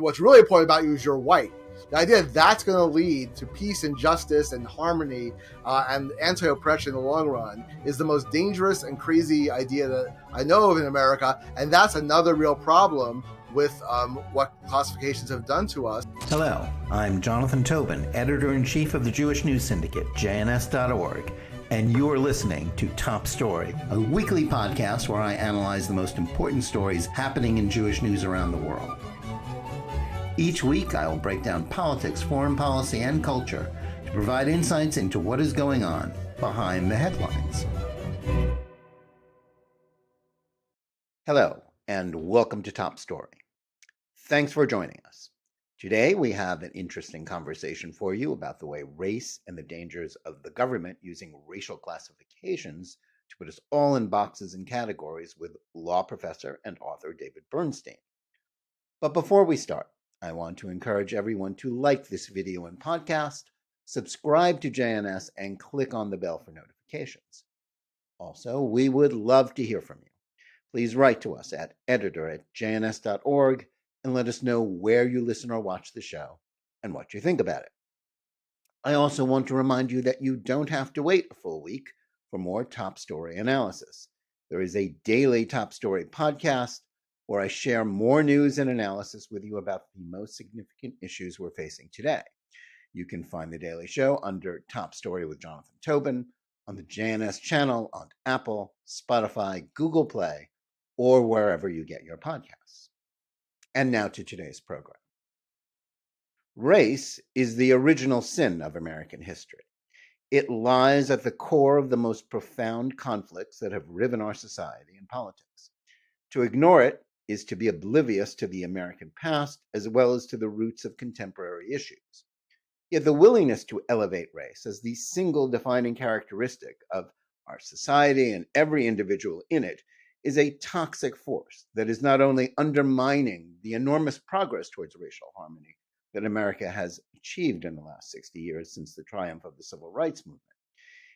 What's really important about you is you're white. The idea that's going to lead to peace and justice and harmony and anti-oppression in the long run is the most dangerous and crazy idea that I know of in America. And that's another real problem with what classifications have done to us. Hello, I'm Jonathan Tobin, editor-in-chief of the Jewish News Syndicate, JNS.org, and you're listening to Top Story, a weekly podcast where I analyze the most important stories happening in Jewish news around the world. Each week, I will break down politics, foreign policy, and culture to provide insights into what is going on behind the headlines. Hello, and welcome to Top Story. Thanks for joining us. Today, we have an interesting conversation for you about the way race and the dangers of the government using racial classifications to put us all in boxes and categories with law professor and author David Bernstein. But before we start, I want to encourage everyone to like this video and podcast, subscribe to JNS, and click on the bell for notifications. Also, we would love to hear from you. Please write to us at editor@jns.org and let us know where you listen or watch the show and what you think about it. I also want to remind you that you don't have to wait a full week for more Top Story analysis. There is a daily Top Story podcast where I share more news and analysis with you about the most significant issues we're facing today. You can find the daily show under Top Story with Jonathan Tobin on the JNS channel on Apple, Spotify, Google Play, or wherever you get your podcasts. And now to today's program. Race is the original sin of American history. It lies at the core of the most profound conflicts that have riven our society and politics. To ignore it is to be oblivious to the American past as well as to the roots of contemporary issues. Yet the willingness to elevate race as the single defining characteristic of our society and every individual in it is a toxic force that is not only undermining the enormous progress towards racial harmony that America has achieved in the last 60 years since the triumph of the Civil Rights Movement,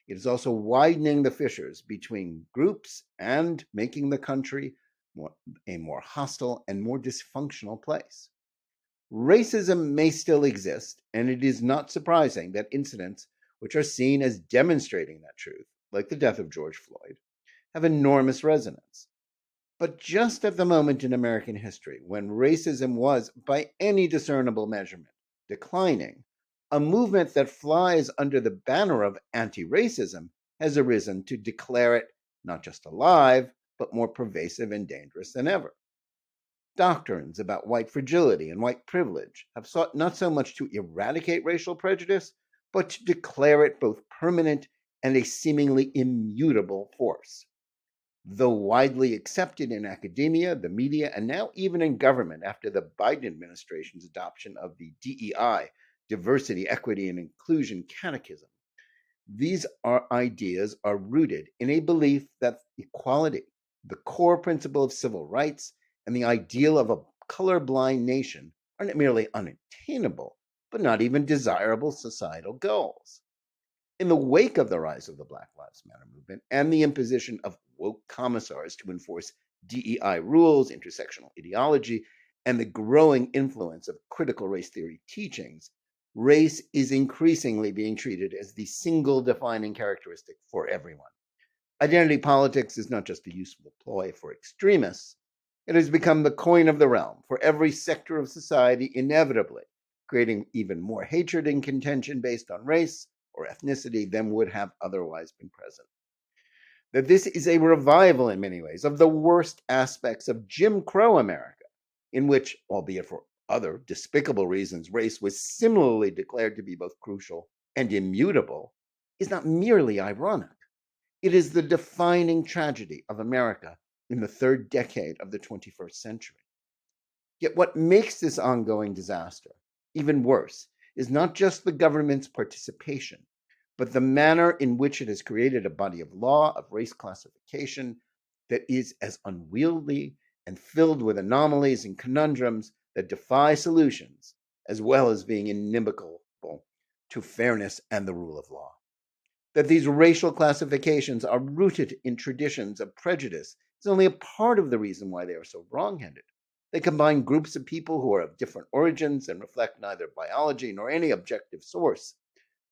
it is also widening the fissures between groups and making the country a more hostile and more dysfunctional place. Racism may still exist, and it is not surprising that incidents which are seen as demonstrating that truth, like the death of George Floyd, have enormous resonance. But just at the moment in American history when racism was, by any discernible measurement, declining, a movement that flies under the banner of anti-racism has arisen to declare it not just alive, but more pervasive and dangerous than ever. Doctrines about white fragility and white privilege have sought not so much to eradicate racial prejudice, but to declare it both permanent and a seemingly immutable force. Though widely accepted in academia, the media, and now even in government after the Biden administration's adoption of the DEI, Diversity, Equity, and Inclusion Catechism, these ideas are rooted in a belief that equality, the core principle of civil rights, and the ideal of a colorblind nation are not merely unattainable, but not even desirable societal goals. In the wake of the rise of the Black Lives Matter movement and the imposition of woke commissars to enforce DEI rules, intersectional ideology, and the growing influence of critical race theory teachings, race is increasingly being treated as the single defining characteristic for everyone. Identity politics is not just a useful ploy for extremists, it has become the coin of the realm for every sector of society, inevitably creating even more hatred and contention based on race or ethnicity than would have otherwise been present. That this is a revival in many ways of the worst aspects of Jim Crow America, in which, albeit for other despicable reasons, race was similarly declared to be both crucial and immutable, is not merely ironic. It is the defining tragedy of America in the third decade of the 21st century. Yet what makes this ongoing disaster even worse is not just the government's participation, but the manner in which it has created a body of law of race classification that is as unwieldy and filled with anomalies and conundrums that defy solutions, as well as being inimical to fairness and the rule of law. That these racial classifications are rooted in traditions of prejudice is only a part of the reason why they are so wrong-headed. They combine groups of people who are of different origins and reflect neither biology nor any objective source,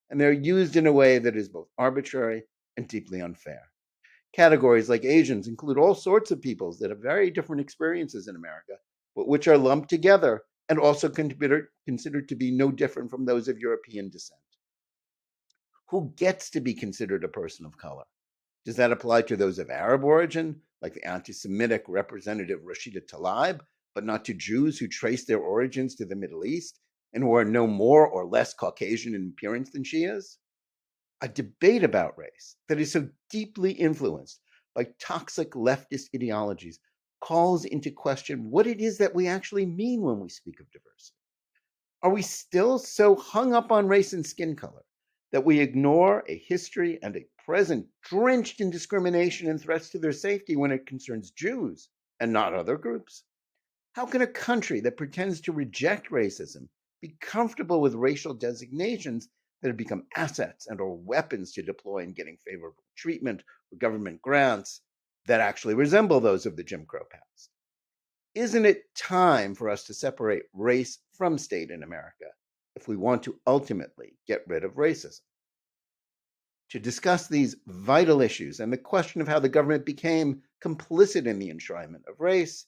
and they're used in a way that is both arbitrary and deeply unfair. Categories like Asians include all sorts of peoples that have very different experiences in America, but which are lumped together and also considered to be no different from those of European descent. Who gets to be considered a person of color? Does that apply to those of Arab origin, like the anti-Semitic representative Rashida Tlaib, but not to Jews who trace their origins to the Middle East and who are no more or less Caucasian in appearance than she is? A debate about race that is so deeply influenced by toxic leftist ideologies calls into question what it is that we actually mean when we speak of diversity. Are we still so hung up on race and skin color that we ignore a history and a present drenched in discrimination and threats to their safety when it concerns Jews and not other groups? How can a country that pretends to reject racism be comfortable with racial designations that have become assets and or weapons to deploy in getting favorable treatment or government grants that actually resemble those of the Jim Crow past? Isn't it time for us to separate race from state in America if we want to ultimately get rid of racism? To discuss these vital issues and the question of how the government became complicit in the enshrinement of race,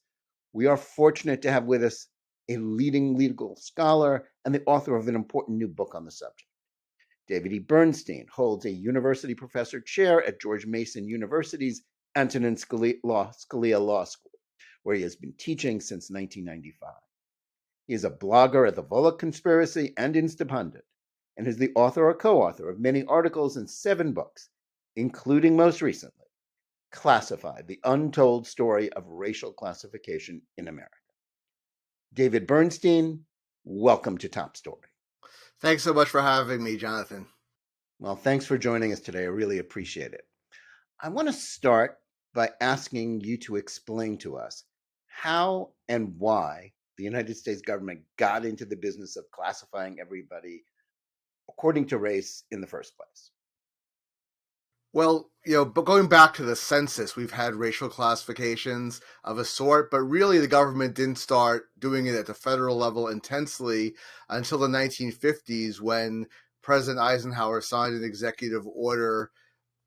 we are fortunate to have with us a leading legal scholar and the author of an important new book on the subject. David Bernstein holds a university professor chair at George Mason University's Antonin Scalia Law School, where he has been teaching since 1995. He is a blogger at the Volokh Conspiracy and Instapundit, and is the author or co-author of many articles and 7 books, including most recently, Classified: The Untold Story of Racial Classification in America. David Bernstein, welcome to Top Story. Thanks so much for having me, Jonathan. Well, thanks for joining us today. I really appreciate it. I want to start by asking you to explain to us how and why the United States government got into the business of classifying everybody according to race in the first place. Well, but going back to the census, we've had racial classifications of a sort, but really the government didn't start doing it at the federal level intensely until the 1950s when President Eisenhower signed an executive order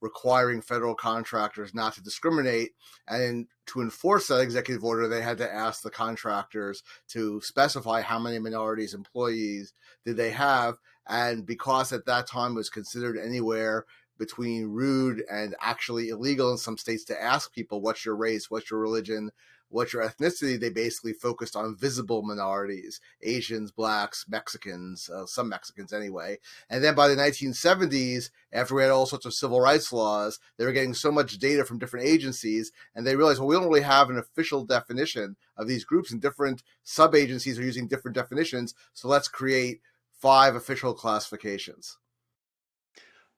requiring federal contractors not to discriminate. And to enforce that executive order, they had to ask the contractors to specify how many minorities employees did they have. And because at that time it was considered anywhere between rude and actually illegal in some states to ask people, what's your race, what's your religion, what's your ethnicity, they basically focused on visible minorities, Asians, blacks, Mexicans, some Mexicans anyway. And then by the 1970s, after we had all sorts of civil rights laws, they were getting so much data from different agencies, and they realized, well, we don't really have an official definition of these groups, and different sub-agencies are using different definitions, so let's create 5 official classifications.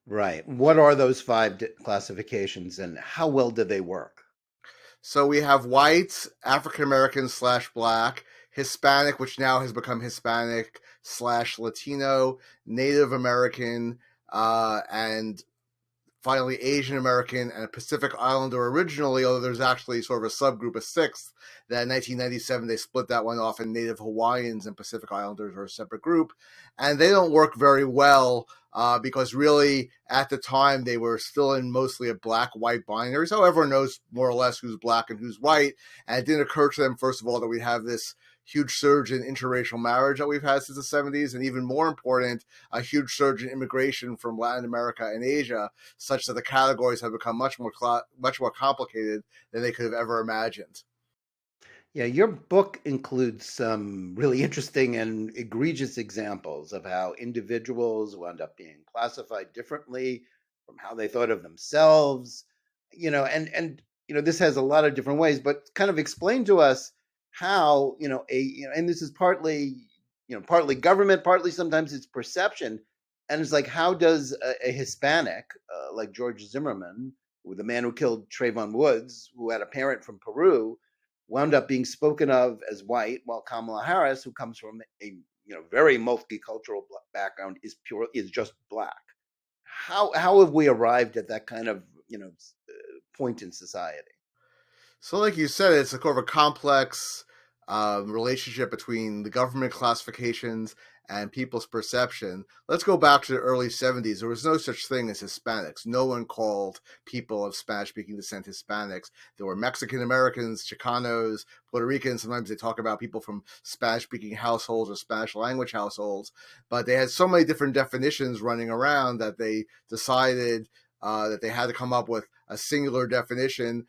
Right. What are those 5 classifications and how well do they work? So we have white, African American / black, Hispanic, which now has become Hispanic / Latino, Native American, and finally Asian American and a Pacific Islander originally, although there's actually sort of a subgroup, a 6th, that in 1997 they split that one off, and Native Hawaiians and Pacific Islanders are a separate group. And they don't work very well because really at the time they were still in mostly a black-white binary, so everyone knows more or less who's black and who's white. And it didn't occur to them, first of all, that we have this huge surge in interracial marriage that we've had since the 70s, and even more important, a huge surge in immigration from Latin America and Asia, such that the categories have become much more complicated than they could have ever imagined. Yeah, your book includes some really interesting and egregious examples of how individuals wound up being classified differently from how they thought of themselves. This has a lot of different ways, but kind of explain to us how, and this is partly government, partly sometimes it's perception. And it's like, how does a Hispanic like George Zimmerman, the man who killed Trayvon Woods, who had a parent from Peru, wound up being spoken of as white, while Kamala Harris, who comes from a very multicultural background, is just black? How have we arrived at that kind of point in society? So, like you said, it's a sort of a complex relationship between the government classifications and people's perception. Let's go back to the early 70s. There was no such thing as Hispanics. No one called people of Spanish speaking descent Hispanics. There were Mexican Americans, Chicanos, Puerto Ricans. Sometimes they talk about people from Spanish speaking households or Spanish language households. But they had so many different definitions running around that they decided that they had to come up with a singular definition,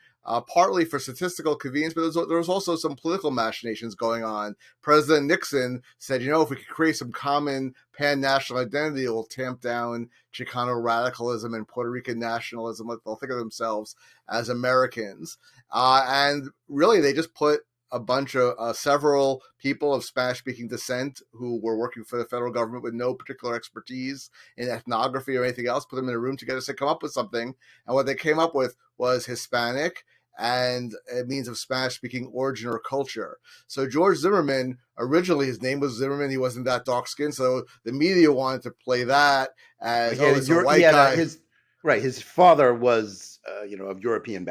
partly for statistical convenience, but there was also some political machinations going on. President Nixon said, if we could create some common pan-national identity, it will tamp down Chicano radicalism and Puerto Rican nationalism. They'll think of themselves as Americans. And really, they just put a bunch of several people of Spanish-speaking descent who were working for the federal government with no particular expertise in ethnography or anything else, put them in a room together to come up with something. And what they came up with was Hispanic and it means of Spanish-speaking origin or culture. So George Zimmerman, originally his name was Zimmerman. He wasn't that dark-skinned, so the media wanted to play that as, it's a white guy. His father was, of European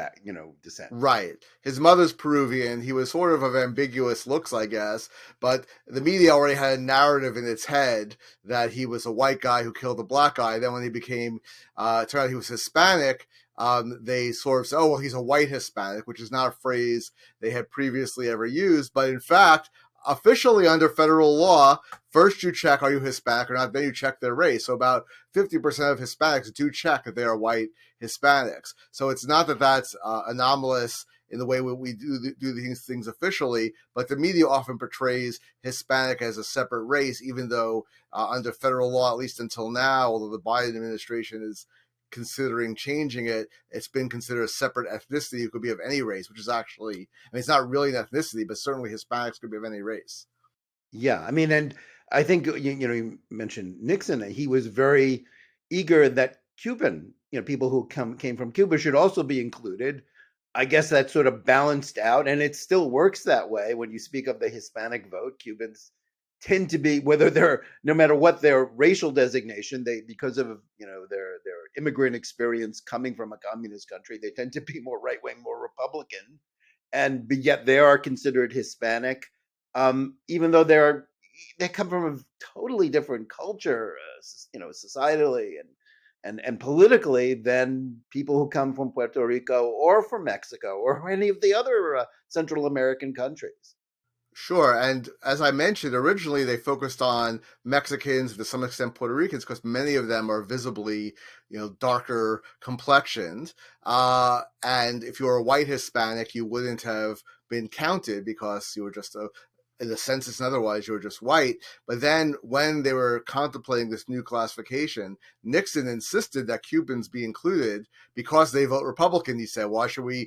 descent. Right. His mother's Peruvian. He was sort of ambiguous looks, I guess, but the media already had a narrative in its head that he was a white guy who killed a black guy. Then when he became, turned out he was Hispanic, they sort of said, oh, well, he's a white Hispanic, which is not a phrase they had previously ever used. But in fact, officially under federal law, first you check, are you Hispanic or not? Then you check their race. So about 50% of Hispanics do check that they are white Hispanics. So it's not that that's anomalous in the way we do these things officially, but the media often portrays Hispanic as a separate race, even though under federal law, at least until now, although the Biden administration is considering changing it, it's been considered a separate ethnicity. It could be of any race, which is actually, it's not really an ethnicity, but certainly Hispanics could be of any race. Yeah, and I think you mentioned Nixon. He was very eager that Cuban, people who came from Cuba should also be included. I guess that sort of balanced out, and it still works that way. When you speak of the Hispanic vote, Cubans tend to be, whether they're, no matter what their racial designation, they, because of their immigrant experience coming from a communist country, they tend to be more right wing, more Republican, but yet they are considered Hispanic, even though they come from a totally different culture, societally and politically than people who come from Puerto Rico or from Mexico or any of the other Central American countries. Sure. And as I mentioned, originally they focused on Mexicans, to some extent Puerto Ricans, because many of them are visibly, darker complexioned. And if you were a white Hispanic, you wouldn't have been counted because you were just in the census and otherwise, you were just white. But then when they were contemplating this new classification, Nixon insisted that Cubans be included because they vote Republican. He said, why should we're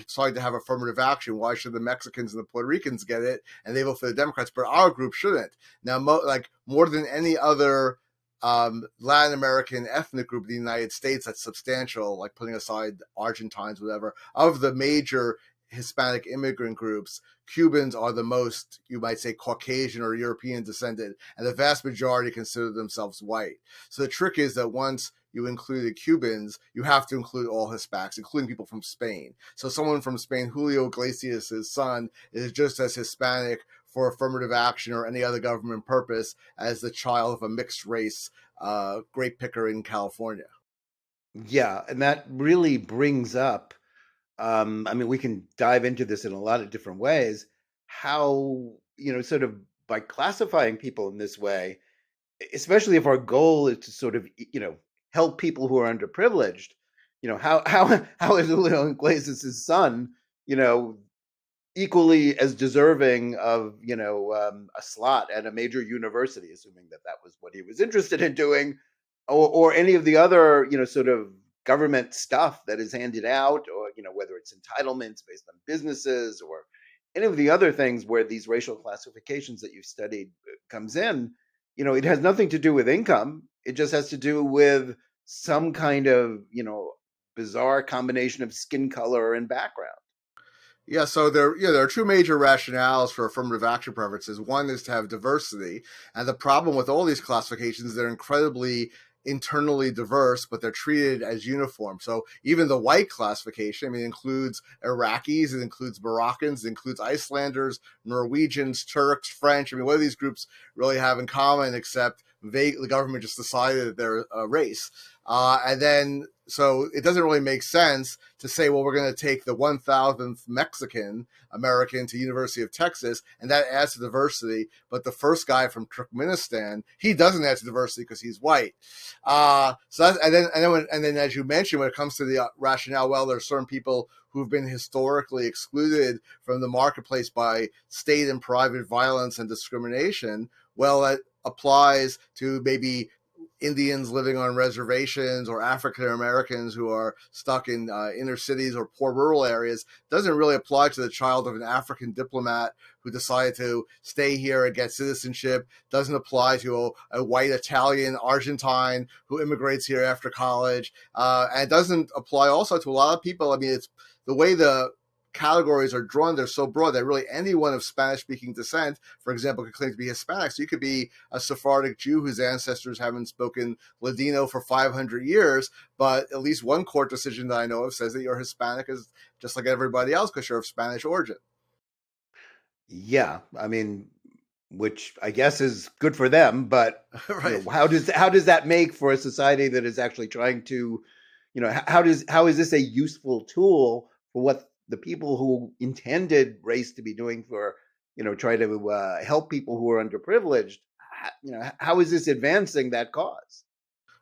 trying to have affirmative action. Why should the Mexicans and the Puerto Ricans get it? And they vote for the Democrats, but our group shouldn't. Now, more than any other Latin American ethnic group in the United States that's substantial, like putting aside Argentines, whatever, of the major Hispanic immigrant groups, Cubans are the most, you might say, Caucasian or European descended, and the vast majority consider themselves white. So the trick is that once you included Cubans, you have to include all Hispanics, including people from Spain. So someone from Spain, Julio Iglesias' son, is just as Hispanic for affirmative action or any other government purpose as the child of a mixed race grape picker in California. Yeah, and that really brings up, we can dive into this in a lot of different ways, how, sort of by classifying people in this way, especially if our goal is to sort of, help people who are underprivileged, how is Julio Iglesias' son, equally as deserving of a slot at a major university, assuming that was what he was interested in doing, or any of the other sort of government stuff that is handed out, or whether it's entitlements based on businesses or any of the other things where these racial classifications that you've studied comes in. It has nothing to do with income. It just has to do with some kind of bizarre combination of skin color and background. Yeah, so there are two major rationales for affirmative action preferences. One is to have diversity, and the problem with all these classifications, they're incredibly internally diverse, but they're treated as uniform. So even the white classification, I mean, it includes Iraqis, it includes Moroccans, it includes Icelanders, Norwegians, Turks, French. I mean, what do these groups really have in common except the government just decided that they're a race? And then, so it doesn't really make sense to say, well, we're going to take the 1,000th Mexican American to University of Texas, and that adds to diversity. But the first guy from Turkmenistan, he doesn't add to diversity because he's white. And then, as you mentioned, when it comes to the rationale, well, there are certain people who've been historically excluded from the marketplace by state and private violence and discrimination. Well, that applies to maybe Indians living on reservations or African Americans who are stuck in inner cities or poor rural areas. Doesn't really apply to the child of an African diplomat who decided to stay here and get citizenship. Doesn't apply to a white Italian Argentine who immigrates here after college. And it doesn't apply also to a lot of people. I mean, it's the way the categories are drawn, they're so broad that really anyone of Spanish-speaking descent, for example, could claim to be Hispanic. So you could be a Sephardic Jew whose ancestors haven't spoken Ladino for 500 years, but at least one court decision that I know of says that you're Hispanic as just like everybody else because you're of Spanish origin. Yeah, I mean, which I guess is good for them, but Right. how does that make for a society that is actually trying to, how is this a useful tool for what the people who intended race to be doing for, try to help people who are underprivileged? How is this advancing that cause?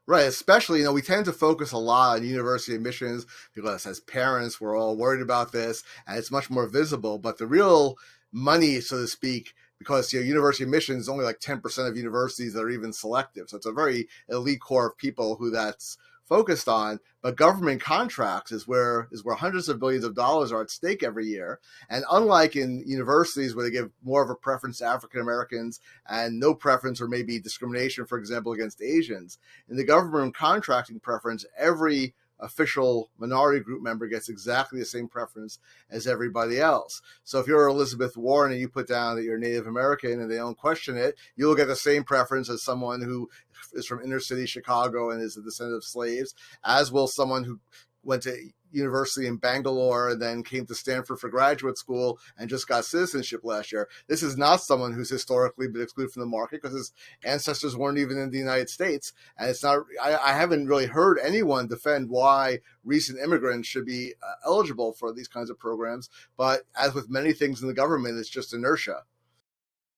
Right, especially, we tend to focus a lot on university admissions because as parents, we're all worried about this and it's much more visible. But the real money, so to speak, because university admissions is only like 10% of universities that are even selective. So it's a very elite core of people who that's focused on. But government contracts is where hundreds of billions of dollars are at stake every year. And unlike in universities where they give more of a preference to African Americans and no preference or maybe discrimination, for example, against Asians, in the government contracting preference, every official minority group member gets exactly the same preference as everybody else. So if you're Elizabeth Warren and you put down that you're Native American and they don't question it, you'll get the same preference as someone who is from inner city Chicago and is a descendant of slaves, as will someone who went to university in Bangalore and then came to Stanford for graduate school and just got citizenship last year. This is not someone who's historically been excluded from the market because his ancestors weren't even in the United States. And it's not, I haven't really heard anyone defend why recent immigrants should be eligible for these kinds of programs. But as with many things in the government, it's just inertia.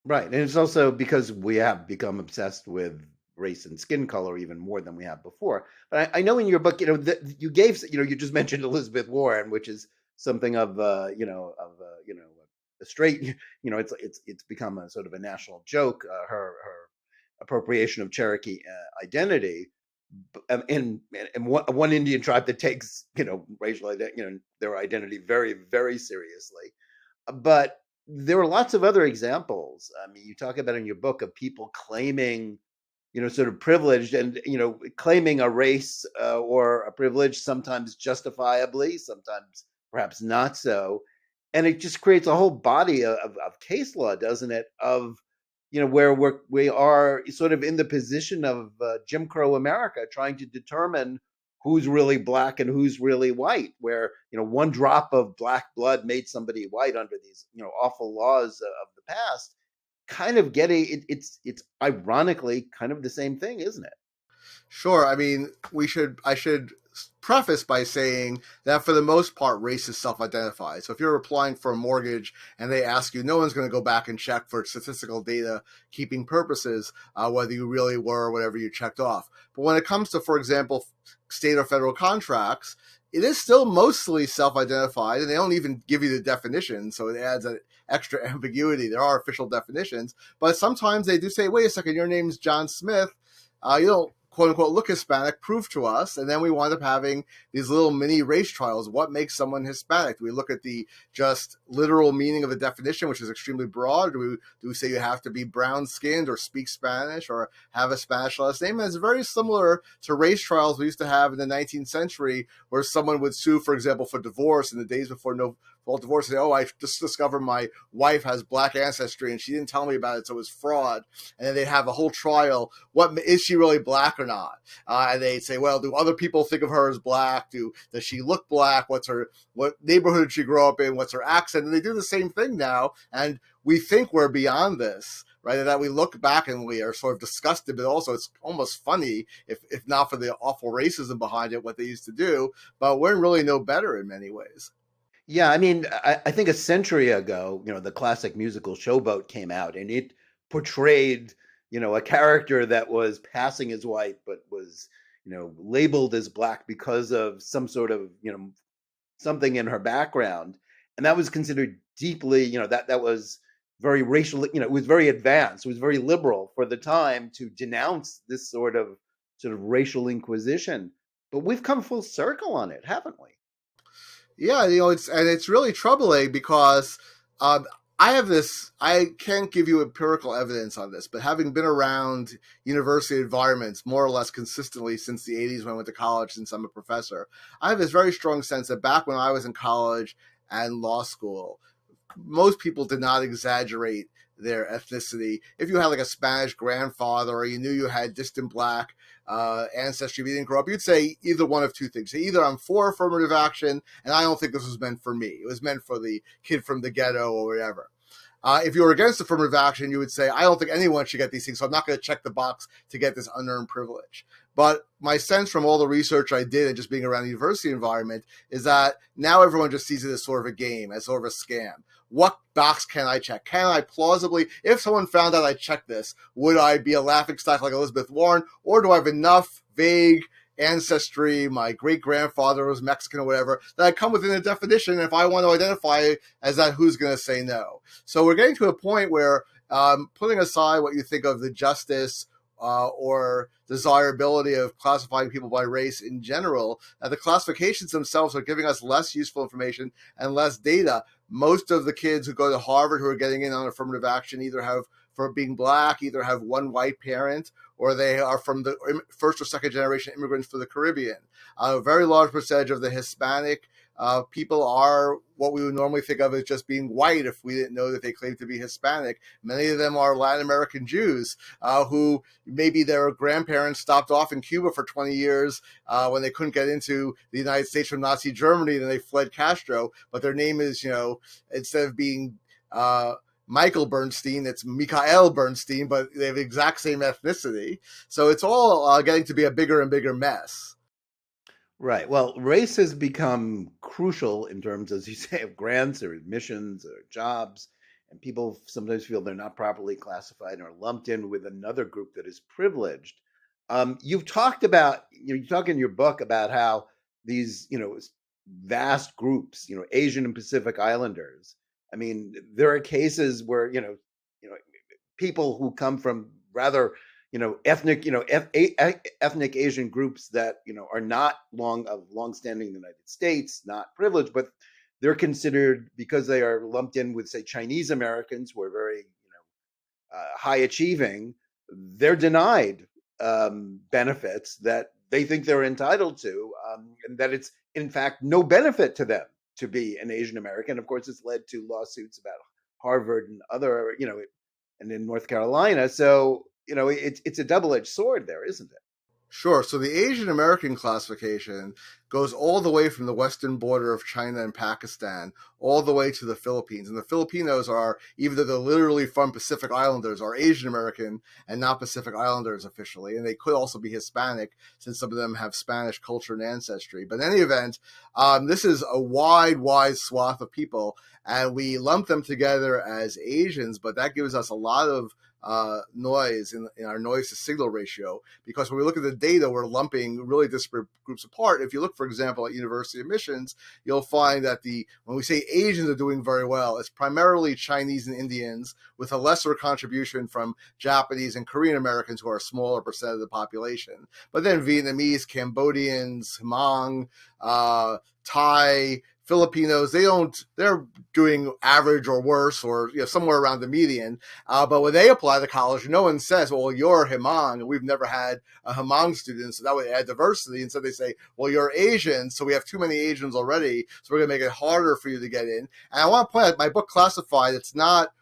Right. And it's also because we have become obsessed with race and skin color even more than we have before. But I know in your book, you gave, you just mentioned Elizabeth Warren, which is something of, a straight, it's become a sort of a national joke, her appropriation of Cherokee identity. And one Indian tribe that takes, racial identity, their identity very, very seriously. But there are lots of other examples. I mean, you talk about in your book of people claiming, sort of privileged and, claiming a race or a privilege, sometimes justifiably, sometimes perhaps not so. And it just creates a whole body of case law, doesn't it? Of, where we are sort of in the position of Jim Crow America, trying to determine who's really black and who's really white, where, one drop of black blood made somebody white under these, awful laws of the past. Kind of getting it's ironically kind of the same thing, isn't it? Sure. I mean, I should preface by saying that for the most part, race is self-identified. So if you're applying for a mortgage and they ask you, no one's going to go back and check for statistical data keeping purposes, whether you really were or whatever you checked off. But when it comes to, for example, state or federal contracts, it is still mostly self-identified, and they don't even give you the definition, so it adds an extra ambiguity. There are official definitions, but sometimes they do say, wait a second, your name's John Smith. You don't quote unquote look Hispanic, prove to us. And then we wind up having these little mini race trials. What makes someone Hispanic? Do we look at the just literal meaning of the definition, which is extremely broad? Do we say you have to be brown skinned or speak Spanish or have a Spanish last name? And it's very similar to race trials we used to have in the 19th century, where someone would sue, for example, for divorce in the days before file divorce and say, oh, I just discovered my wife has black ancestry and she didn't tell me about it, so it was fraud. And then they'd have a whole trial. What is she really black or not? And they'd say, well, do other people think of her as black? Does she look black? What neighborhood did she grow up in? What's her accent? And they do the same thing now. And we think we're beyond this, right? And that we look back and we are sort of disgusted, but also it's almost funny, if not for the awful racism behind it, what they used to do. But we're really no better in many ways. Yeah, I mean, I think a century ago, the classic musical Showboat came out, and it portrayed, a character that was passing as white, but was, labeled as black because of some sort of, something in her background, and that was considered deeply, that was very racial, it was very advanced, it was very liberal for the time to denounce this sort of racial inquisition. But we've come full circle on it, haven't we? Yeah, it's really troubling because um, I have this. I can't give you empirical evidence on this, but having been around university environments more or less consistently since the '80s when I went to college, since I'm a professor, I have this very strong sense that back when I was in college and law school, most people did not exaggerate their ethnicity. If you had like a Spanish grandfather or you knew you had distant black ancestry, if you didn't grow up, you'd say either one of two things. Either I'm for affirmative action, and I don't think this was meant for me. It was meant for the kid from the ghetto or whatever. If you were against affirmative action, you would say, I don't think anyone should get these things, so I'm not going to check the box to get this unearned privilege. But my sense from all the research I did and just being around the university environment is that now everyone just sees it as sort of a game, as sort of a scam. What box can I check? Can I plausibly, if someone found out I checked this, would I be a laughingstock like Elizabeth Warren, or do I have enough vague ancestry, my great grandfather was Mexican or whatever, that I come within a definition. And if I want to identify as that, who's going to say no? So we're getting to a point where, putting aside what you think of the justice or desirability of classifying people by race in general, the classifications themselves are giving us less useful information and less data. Most of the kids who go to Harvard who are getting in on affirmative action either have, for being black, either have one white parent or they are from the first or second generation immigrants from the Caribbean. A very large percentage of the Hispanic people are what we would normally think of as just being white if we didn't know that they claim to be Hispanic. Many of them are Latin American Jews who maybe their grandparents stopped off in Cuba for 20 years when they couldn't get into the United States from Nazi Germany, then they fled Castro, but their name is, instead of being Michael Bernstein, it's Mikhail Bernstein, but they have the exact same ethnicity. So it's all getting to be a bigger and bigger mess. Right. Well, race has become crucial in terms, as you say, of grants or admissions or jobs. And people sometimes feel they're not properly classified or lumped in with another group that is privileged. You've talked about, you talk in your book about how these, vast groups, Asian and Pacific Islanders. I mean, there are cases where, people who come from rather ethnic ethnic Asian groups that are not long-standing in the United States, not privileged, but they're considered, because they are lumped in with, say, Chinese Americans who are very high achieving, they're denied benefits that they think they're entitled to, and that it's in fact no benefit to them to be an Asian American. Of course, it's led to lawsuits about Harvard and other, and in North Carolina. So, it's a double-edged sword there, isn't it? Sure. So the Asian American classification goes all the way from the western border of China and Pakistan all the way to the Philippines. And the Filipinos are, even though they're literally from Pacific Islanders, are Asian American and not Pacific Islanders officially. And they could also be Hispanic since some of them have Spanish culture and ancestry. But in any event, this is a wide swath of people. And we lump them together as Asians, but that gives us a lot of noise in our noise to signal ratio, because when we look at the data, we're lumping really disparate groups apart. If you look, for example, at university admissions, you'll find that when we say Asians are doing very well, it's primarily Chinese and Indians, with a lesser contribution from Japanese and Korean Americans, who are a smaller percent of the population. But then Vietnamese, Cambodians, Hmong, Thai, Filipinos, they're doing average or worse, or somewhere around the median. But when they apply to college, no one says, well, you're Hmong, and we've never had a Hmong student, so that would add diversity. Instead, they say, well, you're Asian, so we have too many Asians already, so we're going to make it harder for you to get in. And I want to point out, my book Classified, it's not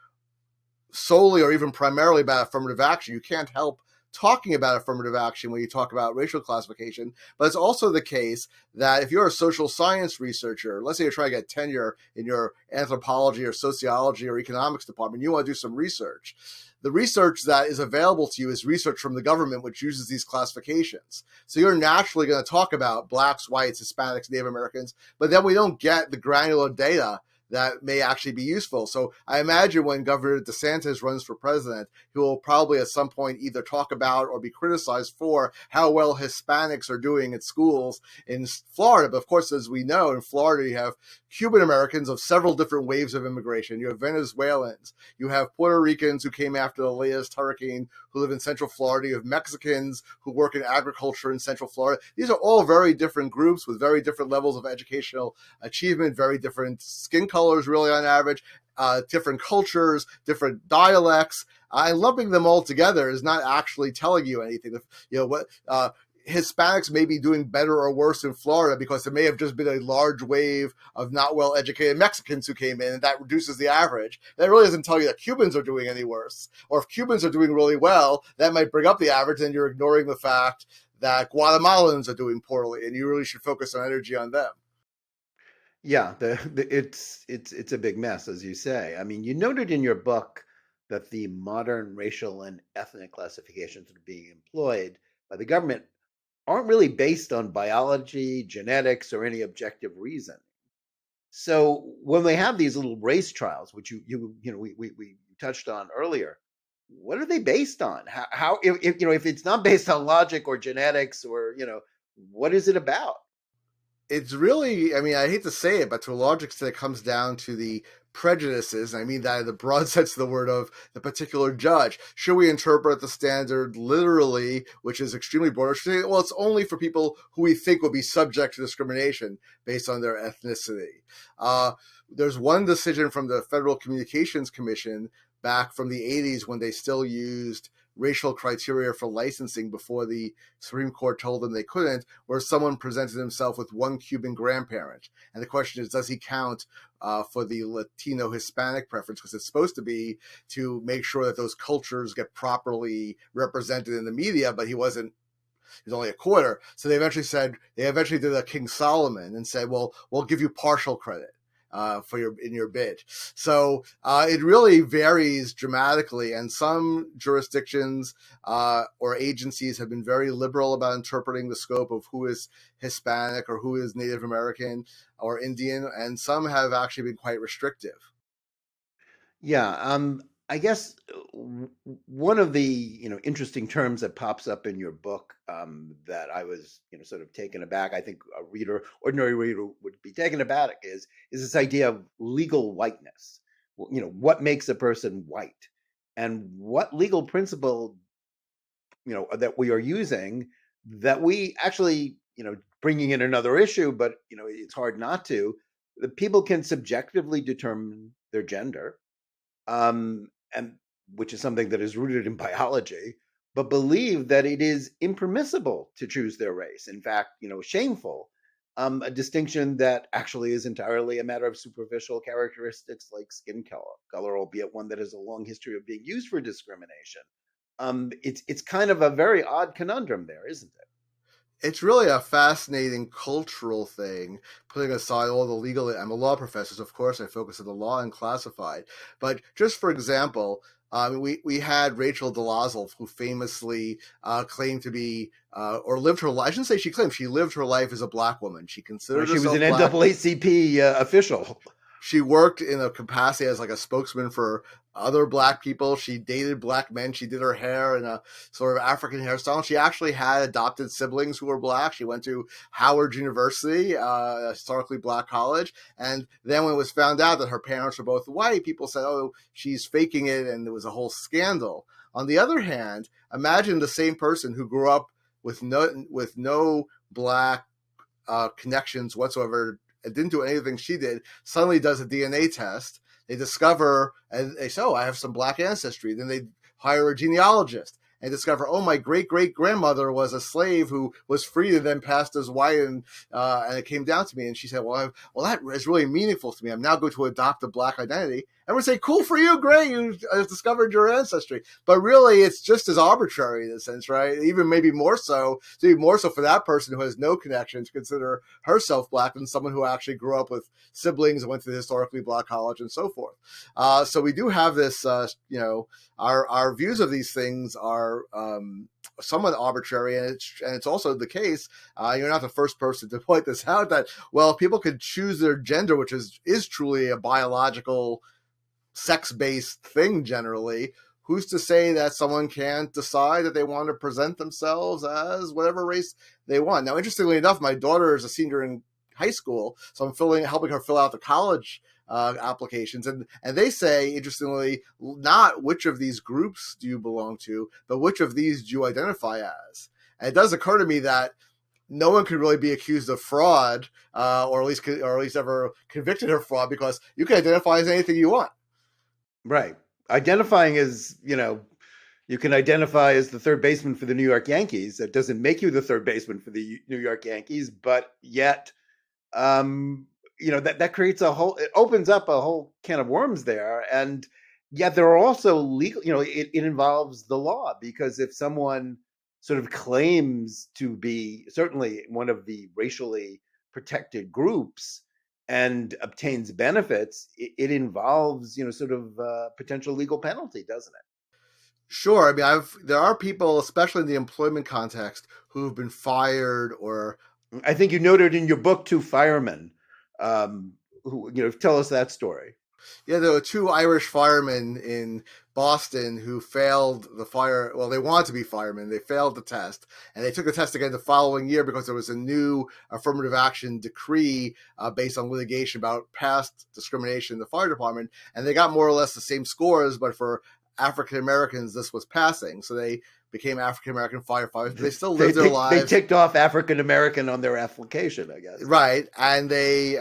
solely or even primarily about affirmative action. You can't help talking about affirmative action when you talk about racial classification, but it's also the case that if you're a social science researcher, let's say you're trying to get tenure in your anthropology or sociology or economics department, you want to do some research. The research that is available to you is research from the government, which uses these classifications. So you're naturally going to talk about blacks, whites, Hispanics, Native Americans, but then we don't get the granular data that may actually be useful. So I imagine when Governor DeSantis runs for president, he will probably at some point either talk about or be criticized for how well Hispanics are doing at schools in Florida. But of course, as we know, in Florida, you have Cuban Americans of several different waves of immigration. You have Venezuelans. You have Puerto Ricans who came after the latest hurricane who live in Central Florida. You have Mexicans who work in agriculture in Central Florida. These are all very different groups with very different levels of educational achievement, very different skin colors, really on average, different cultures, different dialects. And lumping them all together is not actually telling you anything. What Hispanics may be doing better or worse in Florida because there may have just been a large wave of not well-educated Mexicans who came in, and that reduces the average. That really doesn't tell you that Cubans are doing any worse. Or if Cubans are doing really well, that might bring up the average, and you're ignoring the fact that Guatemalans are doing poorly, and you really should focus on energy on them. Yeah, it's a big mess, as you say. I mean, you noted in your book that the modern racial and ethnic classifications that are being employed by the government aren't really based on biology, genetics, or any objective reason. So when they have these little race trials, which we touched on earlier, what are they based on? How if it's not based on logic or genetics or what is it about? It's really, I mean, I hate to say it, but to a large extent, it comes down to the prejudices. And I mean that in the broad sense of the word of the particular judge. Should we interpret the standard literally, which is extremely broad? Or should we say, well, it's only for people who we think will be subject to discrimination based on their ethnicity. There's one decision from the Federal Communications Commission back from the 80s when they still used racial criteria for licensing before the Supreme Court told them they couldn't, where someone presented himself with one Cuban grandparent. And the question is, does he count for the Latino Hispanic preference? Because it's supposed to be to make sure that those cultures get properly represented in the media, but he wasn't. He was only a quarter. So they eventually did a King Solomon and said, well, we'll give you partial credit. For your bid. So it really varies dramatically, and some jurisdictions or agencies have been very liberal about interpreting the scope of who is Hispanic or who is Native American or Indian, and some have actually been quite restrictive. Yeah, I guess one of the interesting terms that pops up in your book that I was sort of taken aback. I think ordinary reader, would be taken aback is this idea of legal whiteness. What makes a person white, and what legal principle that we are using that we actually bringing in another issue, but it's hard not to. The people can subjectively determine their gender, and which is something that is rooted in biology, but believe that it is impermissible to choose their race. In fact, shameful. A distinction that actually is entirely a matter of superficial characteristics like skin color, albeit one that has a long history of being used for discrimination. It's kind of a very odd conundrum there, isn't it? It's really a fascinating cultural thing, putting aside all the legal. I'm a law professor, so of course I focus on the law and classified. But just for example, we had Rachel Dolezal, who famously claimed to be, or lived her life. I shouldn't say she claimed, she lived her life as a black woman. She Well, considered she was herself an black. NAACP official. She worked in a capacity as like a spokesman for other black people. She dated black men. She did her hair in a sort of African hairstyle. She actually had adopted siblings who were black. She went to Howard University, a historically black college. And then when it was found out that her parents were both white, people said, oh, she's faking it. And there was a whole scandal. On the other hand, imagine the same person who grew up with no black connections whatsoever didn't do anything she did, suddenly does a DNA test. They discover, and they say, oh, I have some black ancestry. Then they hire a genealogist and discover, oh, my great great grandmother was a slave who was freed and then passed as white, and it came down to me. And she said, well, that is really meaningful to me. I'm now going to adopt a black identity. And we say, cool for you, great, you discovered your ancestry. But really, it's just as arbitrary in a sense, right? Even maybe more so for that person who has no connection to consider herself black than someone who actually grew up with siblings and went to the historically black college and so forth. So we do have this, our views of these things are somewhat arbitrary, and it's also the case. You're not the first person to point this out, that, well, people could choose their gender, which is truly a biological, sex-based thing generally. Who's to say that someone can't decide that they want to present themselves as whatever race they want? Now, interestingly enough, my daughter is a senior in high school, so I'm helping her fill out the college applications, and they say, interestingly, not which of these groups do you belong to, but which of these do you identify as. And it does occur to me that no one could really be accused of fraud, or at least ever convicted of fraud, because you can identify as anything you want. Right. Identifying as, you can identify as the third baseman for the New York Yankees. That doesn't make you the third baseman for the New York Yankees, but yet, that creates it opens up a whole can of worms there. And yet there are also legal, it involves the law, because if someone sort of claims to be certainly one of the racially protected groups and obtains benefits, it involves, sort of potential legal penalty, doesn't it? Sure. I mean, there are people, especially in the employment context, who've been fired or. I think you noted in your book 2 firemen, who, tell us that story. Yeah, there were 2 Irish firemen in Boston who failed the fire. Well, they wanted to be firemen. They failed the test, and they took the test again the following year because there was a new affirmative action decree based on litigation about past discrimination in the fire department, and they got more or less the same scores, but for African Americans, this was passing. So they became African American firefighters, but they still lived their lives. They ticked off African American on their application, I guess. Right, and they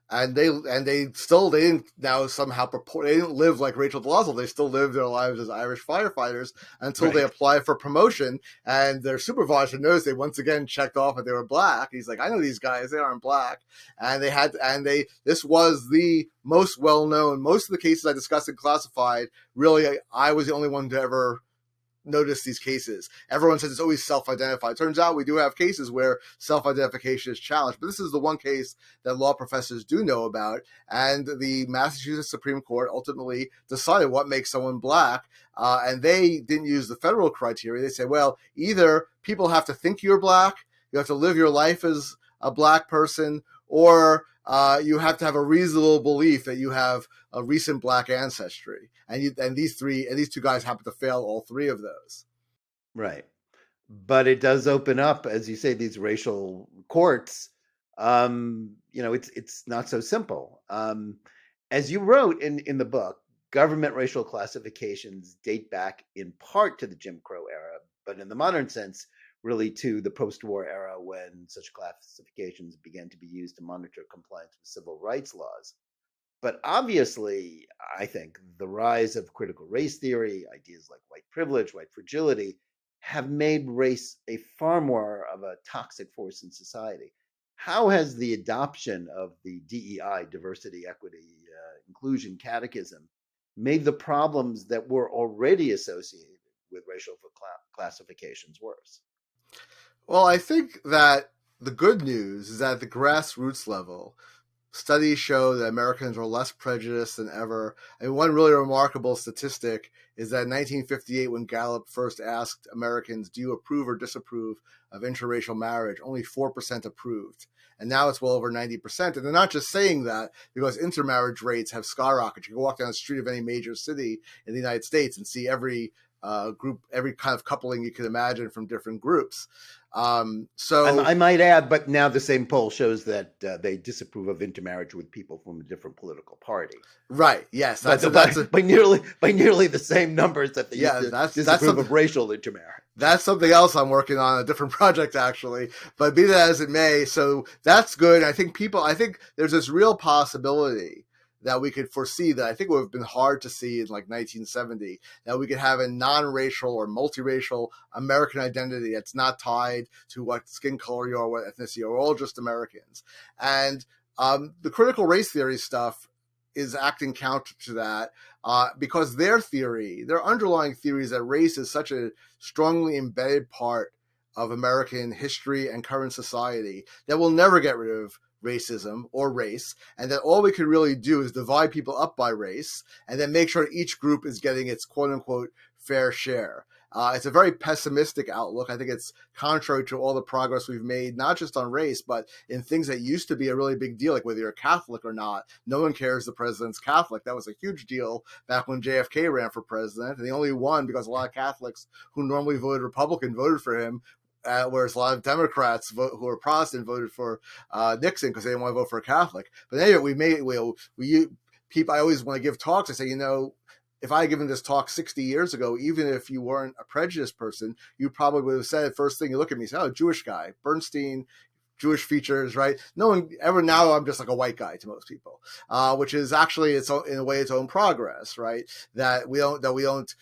didn't now somehow they didn't live like Rachel Dolezal. They still lived their lives as Irish firefighters until they applied for promotion, and their supervisor noticed they once again checked off that they were black. He's like, I know these guys, they aren't black. And this was the most well-known. Most of the cases I discussed in Classified, really, I was the only one to ever notice these cases. Everyone says it's always self-identified. Turns out we do have cases where self-identification is challenged, but this is the one case that law professors do know about, and the Massachusetts Supreme Court ultimately decided what makes someone black, and they didn't use the federal criteria. They said, well, either people have to think you're black, you have to live your life as a black person, or you have to have a reasonable belief that you have a recent black ancestry, and these 2 guys happen to fail all 3 of those. Right, but it does open up, as you say, these racial courts. It's not so simple. As you wrote in the book, government racial classifications date back in part to the Jim Crow era, but in the modern sense, really to the post-war era, when such classifications began to be used to monitor compliance with civil rights laws. But obviously, I think the rise of critical race theory, ideas like white privilege, white fragility, have made race a far more of a toxic force in society. How has the adoption of the DEI, diversity, equity, inclusion catechism, made the problems that were already associated with racial classifications worse? Well, I think that the good news is that at the grassroots level, studies show that Americans are less prejudiced than ever. And one really remarkable statistic is that in 1958, when Gallup first asked Americans, do you approve or disapprove of interracial marriage, only 4% approved. And now it's well over 90%. And they're not just saying that because intermarriage rates have skyrocketed. You can walk down the street of any major city in the United States and see every group, every kind of coupling you can imagine from different groups. I might add, but now the same poll shows that they disapprove of intermarriage with people from a different political party. Right. Yes. But by nearly the same numbers that they used Yeah. to That's disapprove something. of racial intermarriage. That's something else I'm working on, a different project actually. But be that as it may, so that's good. I think there's this real possibility that we could foresee that I think would have been hard to see in like 1970, that we could have a non-racial or multiracial American identity that's not tied to what skin color you are, what ethnicity you are. We're all just Americans. And the critical race theory stuff is acting counter to that, because their underlying theory is that race is such a strongly embedded part of American history and current society that we'll never get rid of racism or race, and that all we can really do is divide people up by race and then make sure each group is getting its quote unquote fair share. It's a very pessimistic outlook. I think it's contrary to all the progress we've made, not just on race, but in things that used to be a really big deal, like whether you're Catholic or not. No one cares the president's Catholic. That was a huge deal back when JFK ran for president, and he only won because a lot of Catholics who normally voted Republican voted for him. Whereas a lot of Democrats who are Protestant voted for Nixon because they didn't want to vote for a Catholic. But anyway, people. I always want to give talks. I say, if I had given this talk 60 years ago, even if you weren't a prejudiced person, you probably would have said, first thing you look at me, say, oh, Jewish guy, Bernstein, Jewish features, right? No one ever, now I'm just like a white guy to most people, which is actually in a way its own progress, right? That we don't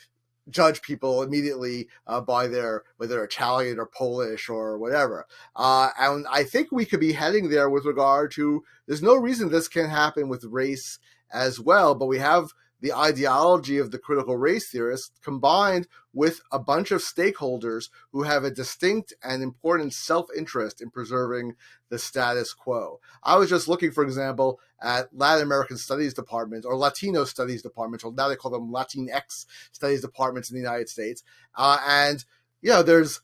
judge people immediately by whether they're Italian or Polish or whatever. And I think we could be heading there with regard to, there's no reason this can happen with race as well, but we have the ideology of the critical race theorists combined with a bunch of stakeholders who have a distinct and important self-interest in preserving the status quo. I was just looking, for example, at Latin American studies departments or Latino studies departments, or now they call them Latinx studies departments in the United States. And, there's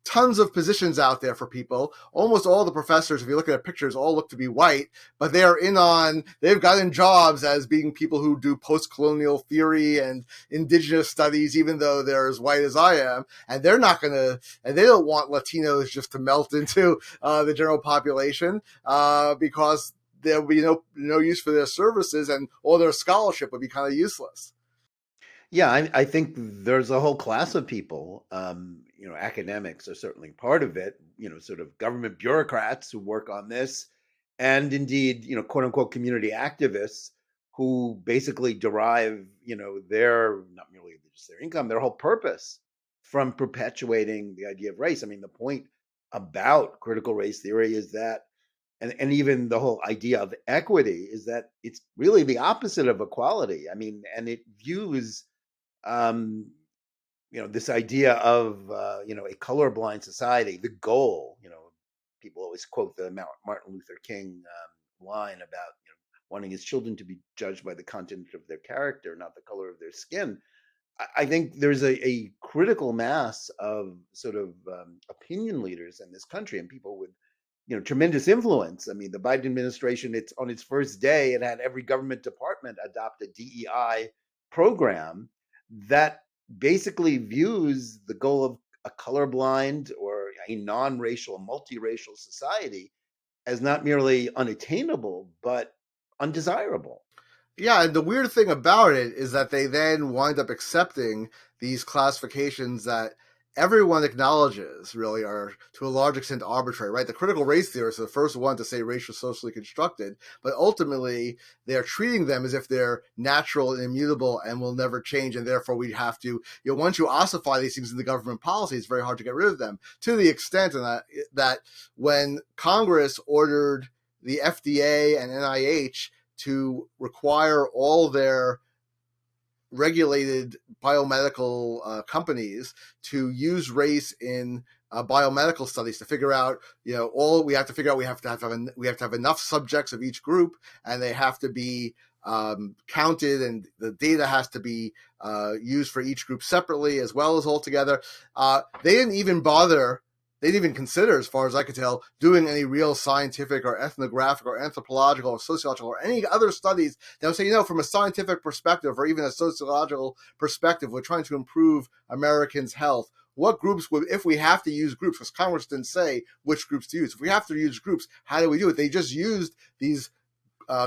tons of positions out there for people. Almost all the professors, if you look at their pictures, all look to be white, but they've gotten jobs as being people who do post-colonial theory and indigenous studies, even though they're as white as I am. And they don't want Latinos just to melt into the general population, because there will be no use for their services, and all their scholarship would be kind of useless. Yeah, I think there's a whole class of people. Academics are certainly part of it. Sort of government bureaucrats who work on this, and indeed, quote unquote community activists who basically derive, their not merely just their income, their whole purpose from perpetuating the idea of race. I mean, the point about critical race theory is that, and even the whole idea of equity is that it's really the opposite of equality. I mean, and it views um, this idea of a colorblind society, the goal. People always quote the Martin Luther King line about wanting his children to be judged by the content of their character, not the color of their skin. I think there's a critical mass of sort of opinion leaders in this country and people with tremendous influence. I mean, the Biden administration, it's on its first day, it had every government department adopt a DEI program that basically views the goal of a colorblind or a non-racial, multiracial society as not merely unattainable, but undesirable. Yeah, and the weird thing about it is that they then wind up accepting these classifications that everyone acknowledges really are to a large extent arbitrary, right? The critical race theorists are the first one to say race was socially constructed, but ultimately they're treating them as if they're natural and immutable and will never change, and therefore we have to, once you ossify these things in the government policy, it's very hard to get rid of them. To the extent that when Congress ordered the FDA and NIH to require all their regulated biomedical companies to use race in biomedical studies to figure out, all we have to figure out, we have to have enough subjects of each group, and they have to be counted, and the data has to be used for each group separately as well as all together. They didn't even bother they didn't even consider, as far as I could tell, doing any real scientific or ethnographic or anthropological or sociological or any other studies that would say, from a scientific perspective or even a sociological perspective, we're trying to improve Americans' health. What groups would, if we have to use groups, because Congress didn't say which groups to use, if we have to use groups, how do we do it? They just used these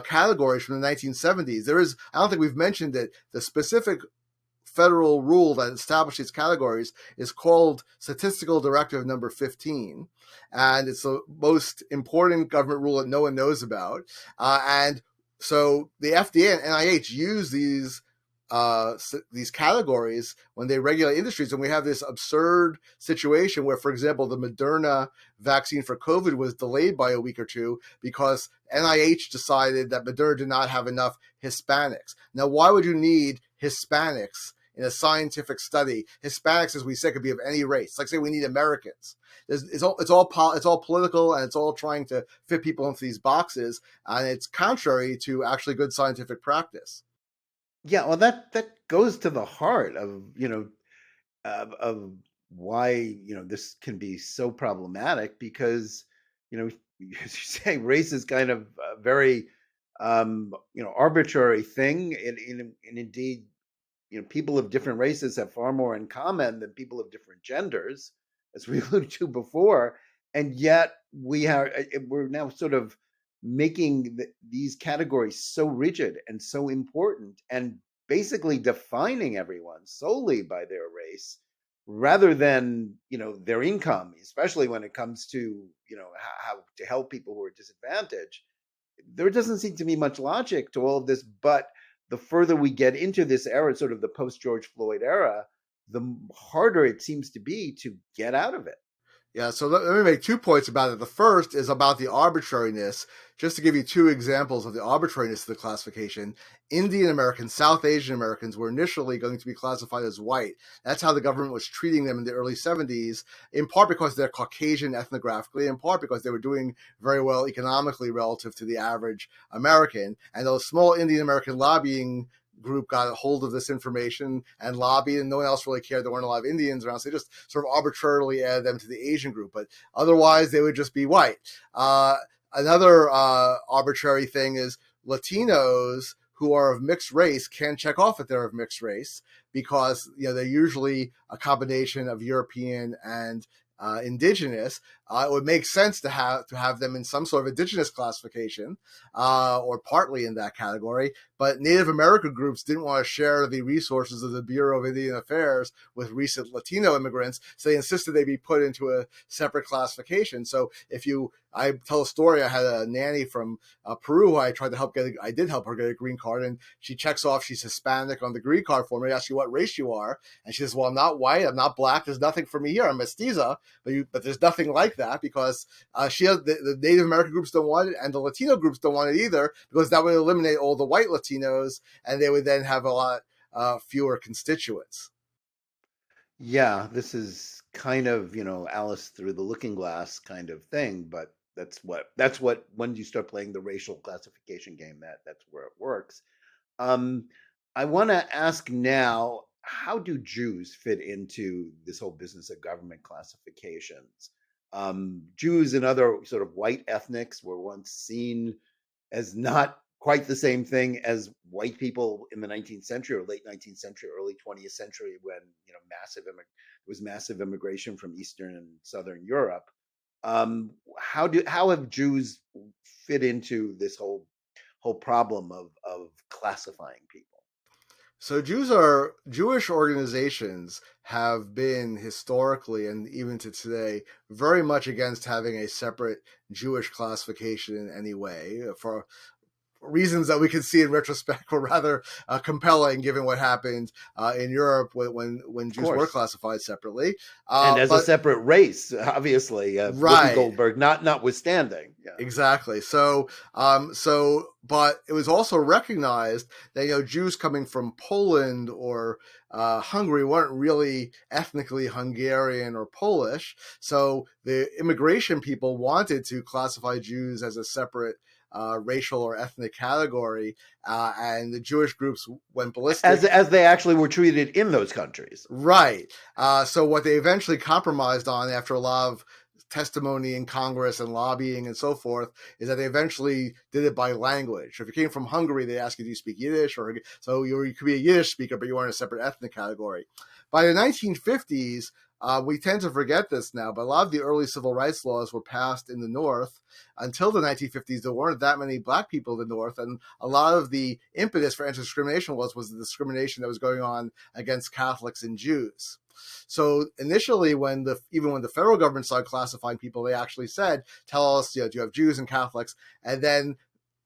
categories from the 1970s. I don't think we've mentioned it, the specific federal rule that established these categories is called Statistical Directive number 15. And it's the most important government rule that no one knows about. And so the FDA and NIH use these categories when they regulate industries, and we have this absurd situation where, for example, the Moderna vaccine for COVID was delayed by a week or two because NIH decided that Moderna did not have enough Hispanics. Now, why would you need Hispanics in a scientific study? Hispanics, as we said, could be of any race. Like, say, we need Americans. It's all political, and it's all trying to fit people into these boxes, and it's contrary to actually good scientific practice. Yeah, well, that goes to the heart of of why this can be so problematic, because as you say, race is kind of a very arbitrary thing, and indeed people of different races have far more in common than people of different genders, as we alluded to before, and yet we're now sort of making these categories so rigid and so important, and basically defining everyone solely by their race rather than their income, especially when it comes to how to help people who are disadvantaged. There doesn't seem to be much logic to all of this, but the further we get into this era, sort of the post George Floyd era, the harder it seems to be to get out of it. Yeah, so let me make 2 points about it. The first is about the arbitrariness. Just to give you 2 examples of the arbitrariness of the classification, Indian Americans, South Asian Americans were initially going to be classified as white. That's how the government was treating them in the early 70s, in part because they're Caucasian ethnographically, in part because they were doing very well economically relative to the average American. And those small Indian American lobbying group got a hold of this information and lobbied, and no one else really cared. There weren't a lot of Indians around, so they just sort of arbitrarily added them to the Asian group, but otherwise they would just be white. Another arbitrary thing is Latinos who are of mixed race can check off that they're of mixed race because they're usually a combination of European and indigenous. It would make sense to have them in some sort of indigenous classification, or partly in that category. But Native American groups didn't want to share the resources of the Bureau of Indian Affairs with recent Latino immigrants, so they insisted they be put into a separate classification. So I tell a story. I had a nanny from Peru who I did help her get a green card, and she checks off she's Hispanic on the green card form. I ask you what race you are, and she says, "Well, I'm not white, I'm not black. There's nothing for me here. I'm mestiza." But there's nothing like that because the Native American groups don't want it, and the Latino groups don't want it either, because that would eliminate all the white Latinos, and they would then have a lot fewer constituents. Yeah, this is kind of, Alice through the looking glass kind of thing, but that's what when you start playing the racial classification game, that's where it works. Um, I want to ask now, how do Jews fit into this whole business of government classifications? Jews and other sort of white ethnics were once seen as not quite the same thing as white people in the 19th century or late 19th century, early 20th century, when there was massive immigration from Eastern and Southern Europe. How have Jews fit into this whole problem of classifying people? So Jewish organizations have been historically and even to today very much against having a separate Jewish classification in any way, for reasons that we can see in retrospect were rather compelling, given what happened in Europe when Of Jews were course. classified separately. And as a But separate race, obviously, Whoopi right, Goldberg notwithstanding. Yeah. exactly. But it was also recognized that Jews coming from Poland or Hungary weren't really ethnically Hungarian or Polish. So the immigration people wanted to classify Jews as a separate racial or ethnic category, and the Jewish groups went ballistic. As they actually were treated in those countries. Right. So what they eventually compromised on after a lot of testimony in Congress and lobbying and so forth is that they eventually did it by language. If you came from Hungary, they ask you, do you speak Yiddish? Or so you could be a Yiddish speaker, but you weren't a separate ethnic category. By the 1950s, we tend to forget this now, but a lot of the early civil rights laws were passed in the North. Until the 1950s, there weren't that many black people in the North, and a lot of the impetus for anti-discrimination laws was the discrimination that was going on against Catholics and Jews. So initially, even when the federal government started classifying people, they actually said, "Tell us, do you have Jews and Catholics?" And then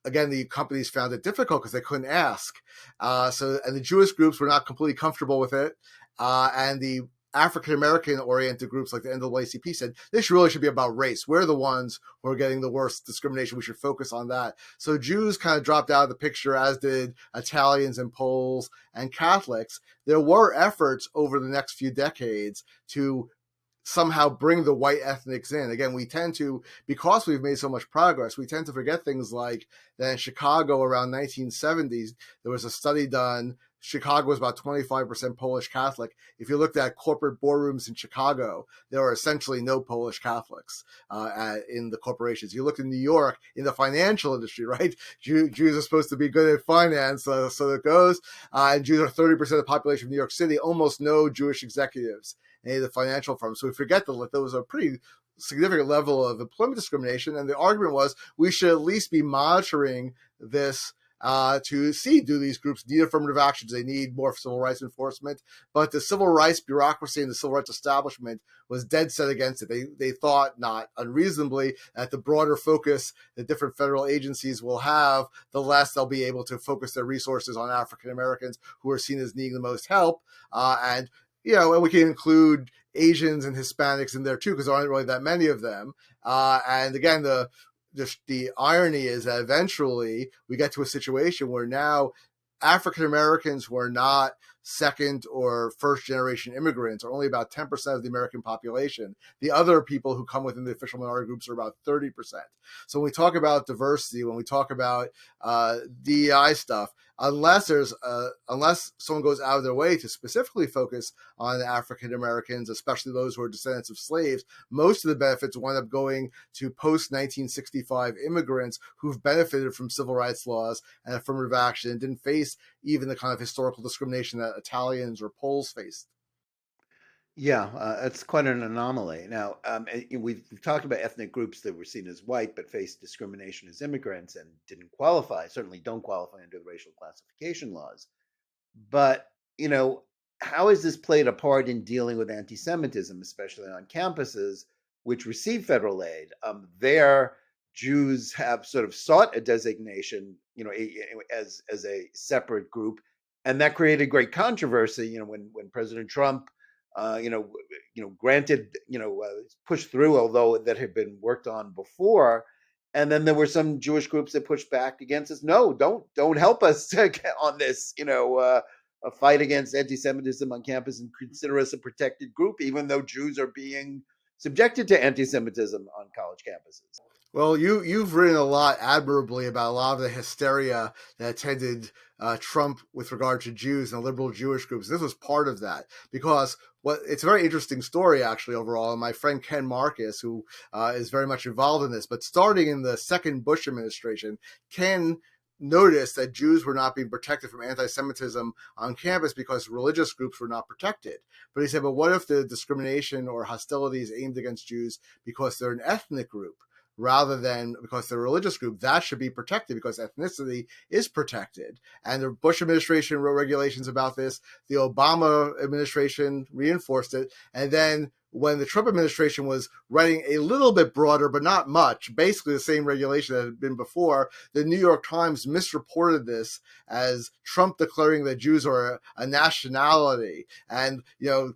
again, the companies found it difficult because they couldn't ask. And the Jewish groups were not completely comfortable with it, and the African American oriented groups like the NAACP said this really should be about race. We're the ones who are getting the worst discrimination. We should focus on that. So Jews kind of dropped out of the picture, as did Italians and Poles and Catholics. There were efforts over the next few decades to somehow bring the white ethnics in. Again, we tend to, because we've made so much progress, we tend to forget things like that in Chicago around 1970s, there was a study done. Chicago was about 25% Polish Catholic. If you looked at corporate boardrooms in Chicago, there were essentially no Polish Catholics in the corporations. You look in New York, in the financial industry, right? Jews are supposed to be good at finance, so it goes. And Jews are 30% of the population of New York City, almost no Jewish executives in any of the financial firms. So we forget that there was a pretty significant level of employment discrimination. And the argument was we should at least be monitoring this to see, do these groups need affirmative actions? They need more civil rights enforcement. But the civil rights bureaucracy and the civil rights establishment was dead set against it. They thought, not unreasonably, that the broader focus that different federal agencies will have, the less they'll be able to focus their resources on African Americans who are seen as needing the most help. And we can include Asians and Hispanics in there too, because there aren't really that many of them. And again, the irony is that eventually we get to a situation where now African Americans who are not second or first generation immigrants are only about 10% of the American population. The other people who come within the official minority groups are about 30%. So when we talk about diversity, when we talk about DEI stuff, unless someone goes out of their way to specifically focus on African Americans, especially those who are descendants of slaves, most of the benefits wind up going to post-1965 immigrants who've benefited from civil rights laws and affirmative action and didn't face even the kind of historical discrimination that Italians or Poles faced. Yeah, it's quite an anomaly. Now, we've talked about ethnic groups that were seen as white but faced discrimination as immigrants and didn't qualify, certainly don't qualify under the racial classification laws. But, how has this played a part in dealing with anti-Semitism, especially on campuses which receive federal aid? There, Jews have sort of sought a designation, as a separate group, and that created great controversy. When President Trump, granted, pushed through, although that had been worked on before. And then there were some Jewish groups that pushed back against us. No, don't help us on this, a fight against anti-Semitism on campus and consider us a protected group, even though Jews are being subjected to anti-Semitism on college campuses. Well, you've written a lot admirably about a lot of the hysteria that attended Trump with regard to Jews and liberal Jewish groups. This was part of that because it's a very interesting story actually overall. And my friend Ken Marcus, who is very much involved in this, but starting in the second Bush administration, Ken noticed that Jews were not being protected from anti-Semitism on campus because religious groups were not protected. But he said, but what if the discrimination or hostility is aimed against Jews because they're an ethnic group rather than because they're a religious group? That should be protected because ethnicity is protected. And the Bush administration wrote regulations about this. The Obama administration reinforced it. And then when the Trump administration was writing a little bit broader, but not much, basically the same regulation that had been before, the New York Times misreported this as Trump declaring that Jews are a nationality. And, there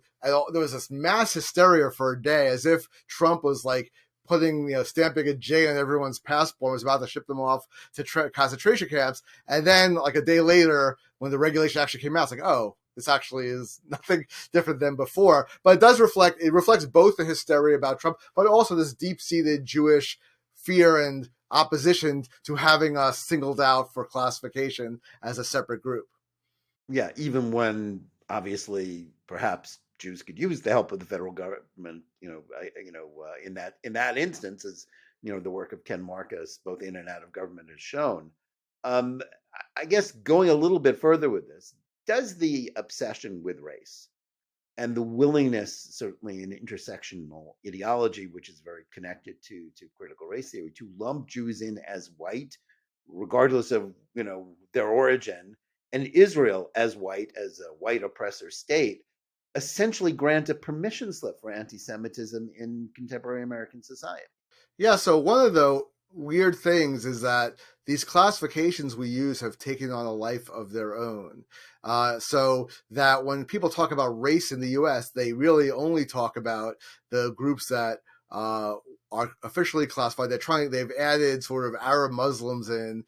was this mass hysteria for a day as if Trump was like putting, stamping a J on everyone's passport, was about to ship them off to concentration camps. And then like a day later, when the regulation actually came out, it's like, oh, this actually is nothing different than before. But it reflects both the hysteria about Trump, but also this deep-seated Jewish fear and opposition to having us singled out for classification as a separate group. Yeah, even when obviously perhaps Jews could use the help of the federal government. In that instance, as the work of Ken Marcus, both in and out of government, has shown. Um, I guess going a little bit further with this, does the obsession with race and the willingness, certainly in intersectional ideology, which is very connected to critical race theory, to lump Jews in as white, regardless of their origin, and Israel as white, as a white oppressor state, essentially grant a permission slip for anti-Semitism in contemporary American society. Yeah, so one of the weird things is that these classifications we use have taken on a life of their own. So that when people talk about race in the US, they really only talk about the groups that are officially classified. They've added sort of Arab Muslims in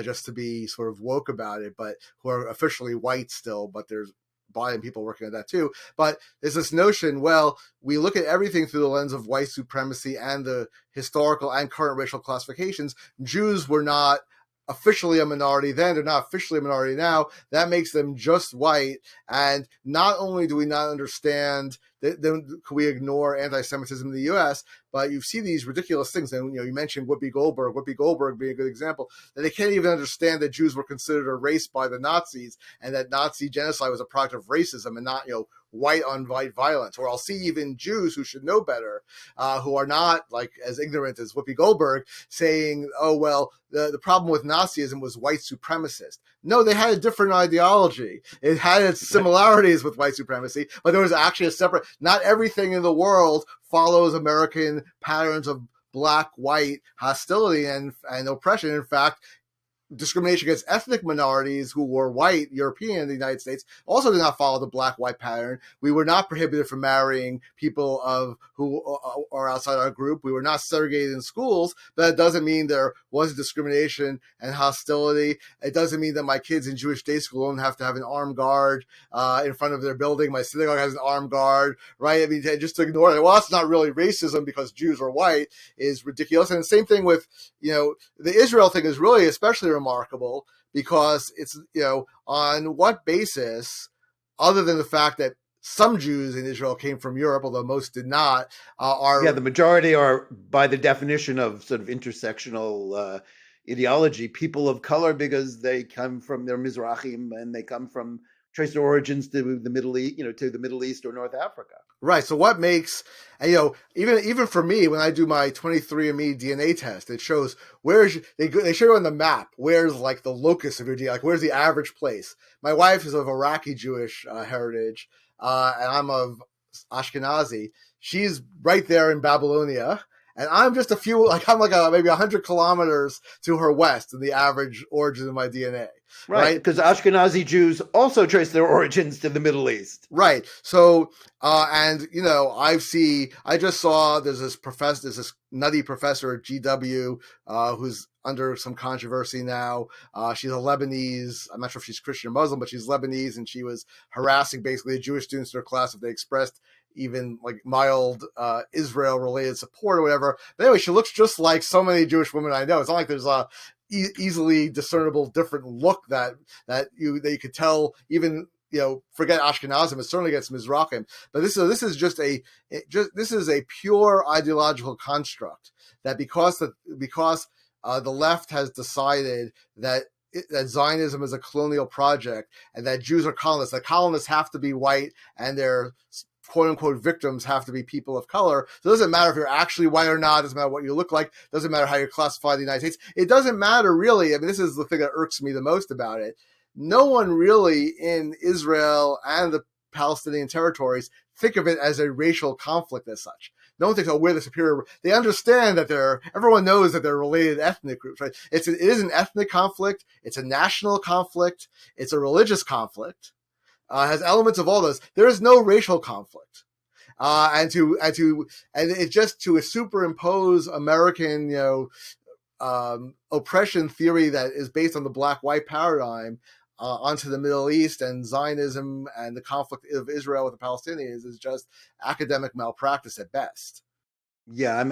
just to be sort of woke about it, but who are officially white still, but there's Biden people working on that too. But there's this notion, well, we look at everything through the lens of white supremacy and the historical and current racial classifications. Jews were not officially a minority then, they're not officially a minority now. That makes them just white. And not only do we not understand, then can we ignore anti-Semitism in the US, but you see these ridiculous things. And you mentioned Whoopi Goldberg being a good example, that they can't even understand that Jews were considered a race by the Nazis and that Nazi genocide was a product of racism and not, white on white violence. Or I'll see even Jews who should know better, who are not like as ignorant as Whoopi Goldberg, saying, oh, well, the problem with Nazism was white supremacist. No, they had a different ideology. It had its similarities with white supremacy, but there was actually a separate, not everything in the world follows American patterns of black-white hostility and oppression. In fact, discrimination against ethnic minorities who were white, European in the United States, also did not follow the black-white pattern. We were not prohibited from marrying people who are outside our group. We were not segregated in schools, but that doesn't mean there was discrimination and hostility. It doesn't mean that my kids in Jewish day school don't have to have an armed guard in front of their building. My synagogue has an armed guard, right? I mean, just to ignore it, well, that's not really racism because Jews are white is ridiculous. And the same thing with, the Israel thing is really especially remarkable because it's, on what basis, other than the fact that some Jews in Israel came from Europe, although most did not, Yeah, are the majority are, by the definition of sort of intersectional ideology, people of color because they're Mizrahim and they come from trace their origins to the Middle East, to the Middle East or North Africa. right. So what makes, and, even for me, when I do my 23andMe DNA test, it shows they show you on the map where's like the locus of your DNA, like where's the average place. My wife is of Iraqi Jewish heritage, and I'm of Ashkenazi. She's right there in Babylonia. And I'm just I'm like maybe 100 kilometers to her west in the average origin of my DNA. Right, Right. because Ashkenazi Jews also trace their origins to the Middle East. Right. So, and I just saw there's this nutty professor at GW, who's under some controversy now. She's a Lebanese. I'm not sure if she's Christian or Muslim, but she's Lebanese, and she was harassing basically the Jewish students in her class if they expressed even like mild Israel related support or whatever. But anyway, she looks just like so many Jewish women I know. It's not like there's a easily discernible different look that you could tell even, forget Ashkenazim, it certainly gets Mizrahim. But this is just this is a pure ideological construct that because the left has decided that Zionism is a colonial project and that Jews are colonists, that colonists have to be white and their quote unquote victims have to be people of color. So it doesn't matter if you're actually white or not. It doesn't matter what you look like. It doesn't matter how you're classified in the United States. It doesn't matter really. I mean, this is the thing that irks me the most about it. No one really in Israel and the Palestinian territories think of it as a racial conflict as such. No one thinks, oh, we're the superior. They understand that everyone knows that they're related ethnic groups, right? It is an ethnic conflict. It's a national conflict. It's a religious conflict. Has elements of all those. There is no racial conflict, and it's just to superimpose American, oppression theory that is based on the black-white paradigm onto the Middle East and Zionism and the conflict of Israel with the Palestinians is just academic malpractice at best. Yeah,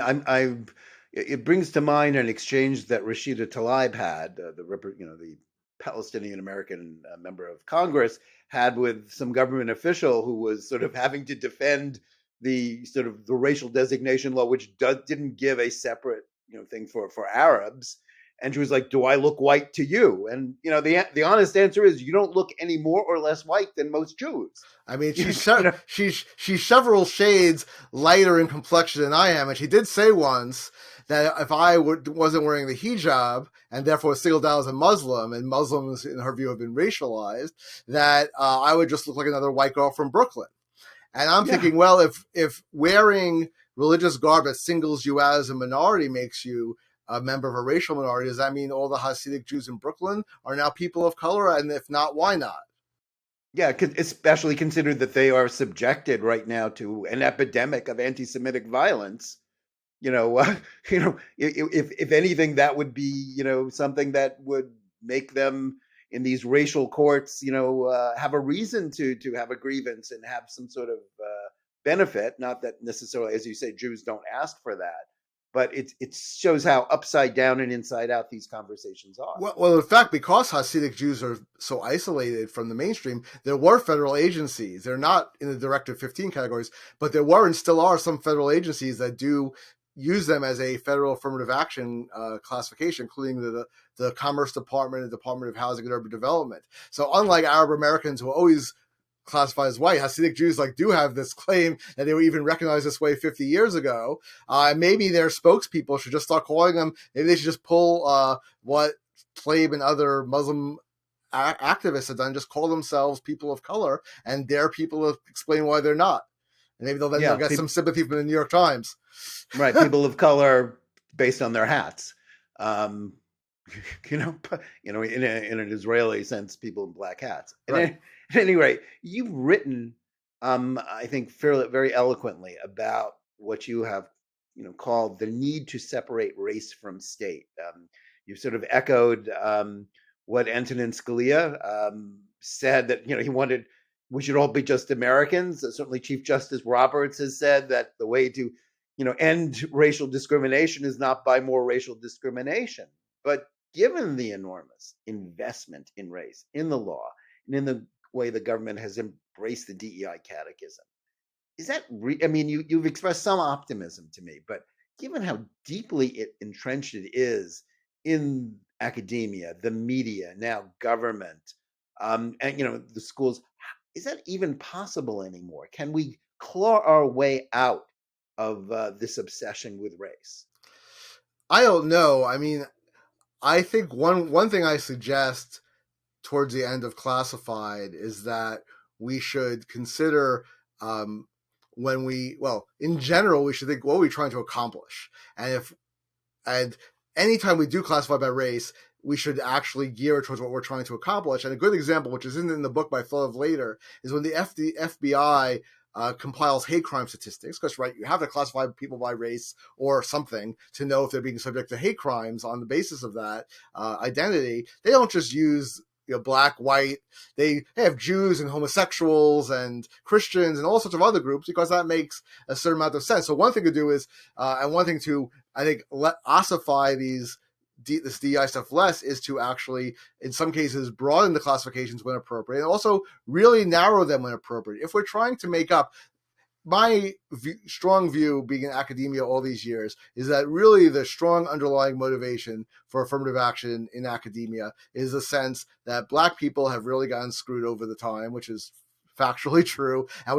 it brings to mind an exchange that Rashida Tlaib had, the Palestinian American member of Congress had with some government official who was sort of having to defend the sort of the racial designation law, which didn't give a separate thing for Arabs. And she was like, "Do I look white to you?" And the honest answer is, you don't look any more or less white than most Jews. I mean, You she's several shades lighter in complexion than I am, and she did say once that if I wasn't wearing the hijab and therefore singled out as a Muslim, and Muslims in her view have been racialized, that I would just look like another white girl from Brooklyn. And I'm yeah. thinking, well, if wearing religious garb that singles you out as a minority makes you a member of a racial minority, does that mean all the Hasidic Jews in Brooklyn are now people of color? And if not, why not? Yeah, especially considered that they are subjected right now to an epidemic of anti-Semitic violence. You know, if anything, that would be something that would make them in these racial courts, have a reason to have a grievance and have some sort of benefit. Not that necessarily, as you say, Jews don't ask for that, but it shows how upside down and inside out these conversations are. Well, in fact, because Hasidic Jews are so isolated from the mainstream, there were federal agencies. They're not in the Directive 15 categories, but there were and still are some federal agencies that do use them as a federal affirmative action classification, including the Commerce Department and Department of Housing and Urban Development. So unlike Arab Americans who are always classified as white, Hasidic Jews do have this claim that they were even recognized this way 50 years ago. Maybe their spokespeople should just start calling them. Maybe they should just pull what Tlaib and other Muslim activists have done, just call themselves people of color, and their people will explain why they're not. And maybe they'll get some sympathy from the New York Times. Right, people of color based on their hats. Um, in an Israeli sense, people in black hats. Right. At any rate, you've written, I think, very eloquently about what you have, called the need to separate race from state. You've sort of echoed what Antonin Scalia said, that he wanted we should all be just Americans. Certainly, Chief Justice Roberts has said that the way to end racial discrimination is not by more racial discrimination, but given the enormous investment in race in the law and in the way the government has embraced the DEI catechism, is that you've expressed some optimism to me, but given how deeply entrenched it is in academia, the media, now government, and the schools, is that even possible anymore? Can we claw our way out of this obsession with race? I don't know. I mean, I think one thing I suggest towards the end of Classified is that we should consider in general, we should think, what are we trying to accomplish? And anytime we do Classified by race, we should actually gear it towards what we're trying to accomplish. And a good example, which isn't in the book but I thought of later, is when the FBI compiles hate crime statistics, because you have to classify people by race or something to know if they're being subject to hate crimes on the basis of that identity. They don't just use black, white. They have Jews and homosexuals and Christians and all sorts of other groups, because that makes a certain amount of sense. So one thing to do is, and one thing to, I think, ossify this DEI stuff less, is to actually, in some cases, broaden the classifications when appropriate, and also really narrow them when appropriate. If we're trying to make up, my strong view, being in academia all these years, is that really the strong underlying motivation for affirmative action in academia is the sense that black people have really gotten screwed over the time, which is factually true, and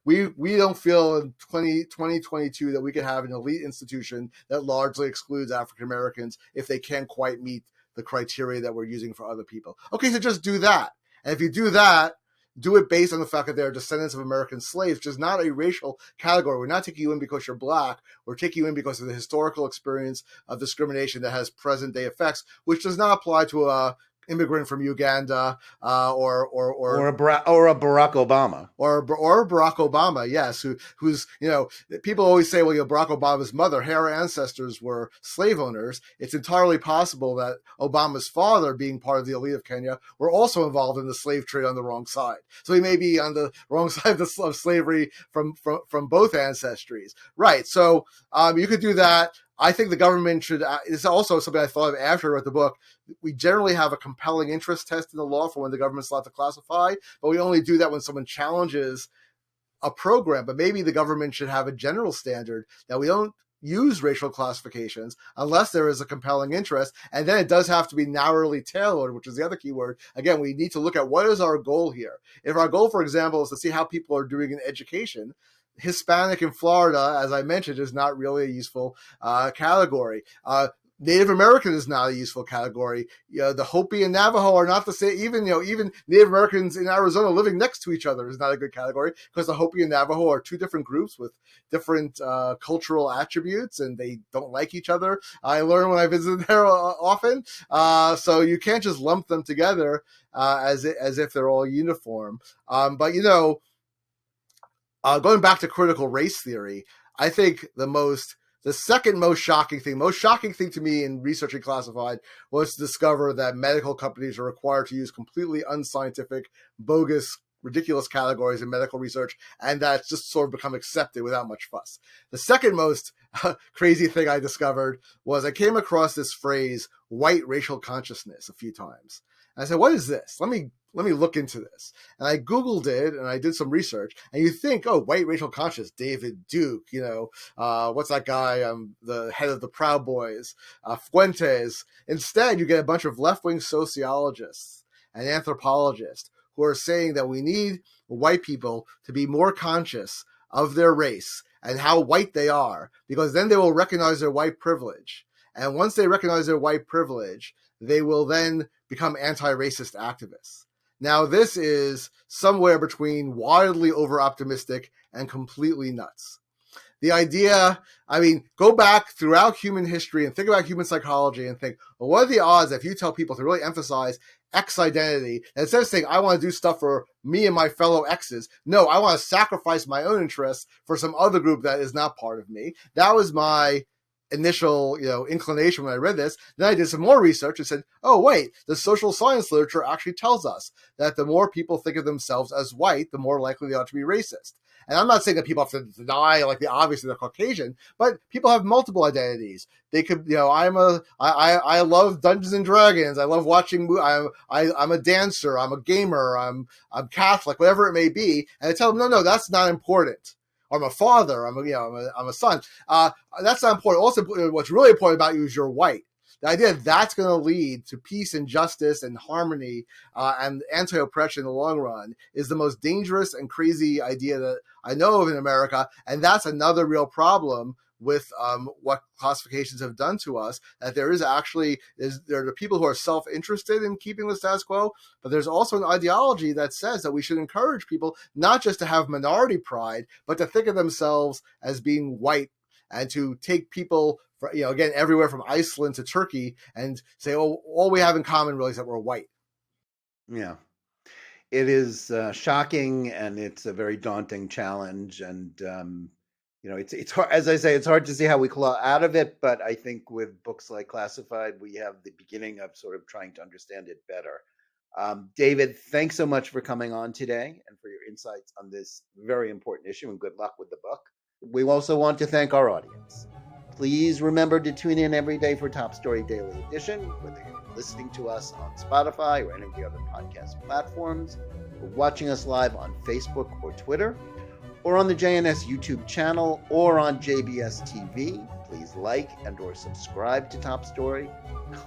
we don't feel in 2022 that we could have an elite institution that largely excludes African Americans if they can't quite meet the criteria that we're using for other people. Okay, so just do that, and if you do that, do it based on the fact that they're descendants of American slaves, which is not a racial category. We're not taking you in because you're black. We're taking you in because of the historical experience of discrimination that has present day effects, which does not apply to a immigrant from Uganda or a Barack Obama or Barack Obama, yes, who's people always say, well, Barack Obama's mother, her ancestors were slave owners. It's entirely possible that Obama's father, being part of the elite of Kenya, were also involved in the slave trade on the wrong side. So he may be on the wrong side of slavery from both ancestries, right? So you could do that. I think the government should. It's also something I thought of after I wrote the book. We generally have a compelling interest test in the law for when the government's allowed to classify, but we only do that when someone challenges a program. But maybe the government should have a general standard that we don't use racial classifications unless there is a compelling interest, and then it does have to be narrowly tailored, which is the other key word. Again, we need to look at what is our goal here. If our goal, for example, is to see how people are doing in education, Hispanic in Florida, as I mentioned, is not really a useful category. Native American is not a useful category. The Hopi and Navajo are not the same. Even Native Americans in Arizona living next to each other is not a good category, because the Hopi and Navajo are two different groups with different cultural attributes, and they don't like each other. I learn when I visit there often. So you can't just lump them together as if they're all uniform. But going back to critical race theory, I think the second most shocking thing to me in researching classified was to discover that medical companies are required to use completely unscientific, bogus, ridiculous categories in medical research, and that's just sort of become accepted without much fuss. The second most crazy thing I discovered was I came across this phrase, white racial consciousness, a few times. And I said, what is this? Let me look into this. And I Googled it and I did some research, and you think, oh, white racial conscious, David Duke, what's that guy, the head of the Proud Boys, Fuentes. Instead, you get a bunch of left-wing sociologists and anthropologists who are saying that we need white people to be more conscious of their race and how white they are, because then they will recognize their white privilege. And once they recognize their white privilege, they will then become anti-racist activists. Now, this is somewhere between wildly over-optimistic and completely nuts. The idea, go back throughout human history and think about human psychology and think, well, what are the odds if you tell people to really emphasize X identity, and instead of saying, I want to do stuff for me and my fellow X's, no, I want to sacrifice my own interests for some other group that is not part of me. That was my initial inclination when I read this. Then I did some more research and said, oh wait, the social science literature actually tells us that the more people think of themselves as white, the more likely they are to be racist. And I'm not saying that people have to deny like the obvious they're Caucasian, but people have multiple identities. They could, I love Dungeons and Dragons. I love watching. I'm a dancer. I'm a gamer. I'm Catholic. Whatever it may be. And I tell them, no, that's not important. I'm a father. I'm a son. That's not important. Also, what's really important about you is you're white. The idea that's going to lead to peace and justice and harmony and anti-oppression in the long run is the most dangerous and crazy idea that I know of in America. And that's another real problem with what classifications have done to us, that there are the people who are self-interested in keeping the status quo, but there's also an ideology that says that we should encourage people not just to have minority pride, but to think of themselves as being white, and to take people, again, everywhere from Iceland to Turkey, and say, oh, all we have in common really is that we're white. Yeah. It is shocking, and it's a very daunting challenge, and it's hard, as I say, it's hard to see how we claw out of it, but I think with books like Classified, we have the beginning of sort of trying to understand it better. David, thanks so much for coming on today and for your insights on this very important issue, and good luck with the book. We also want to thank our audience. Please remember to tune in every day for Top Story Daily Edition, whether you're listening to us on Spotify or any of the other podcast platforms, or watching us live on Facebook or Twitter, or on the JNS YouTube channel, or on JBS TV. Please like and or subscribe to Top Story,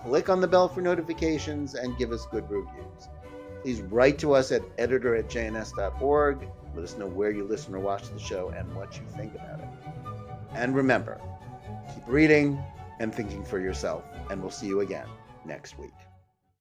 click on the bell for notifications, and give us good reviews. Please write to us at editor@jns.org. Let us know where you listen or watch the show and what you think about it. And remember, keep reading and thinking for yourself, and we'll see you again next week.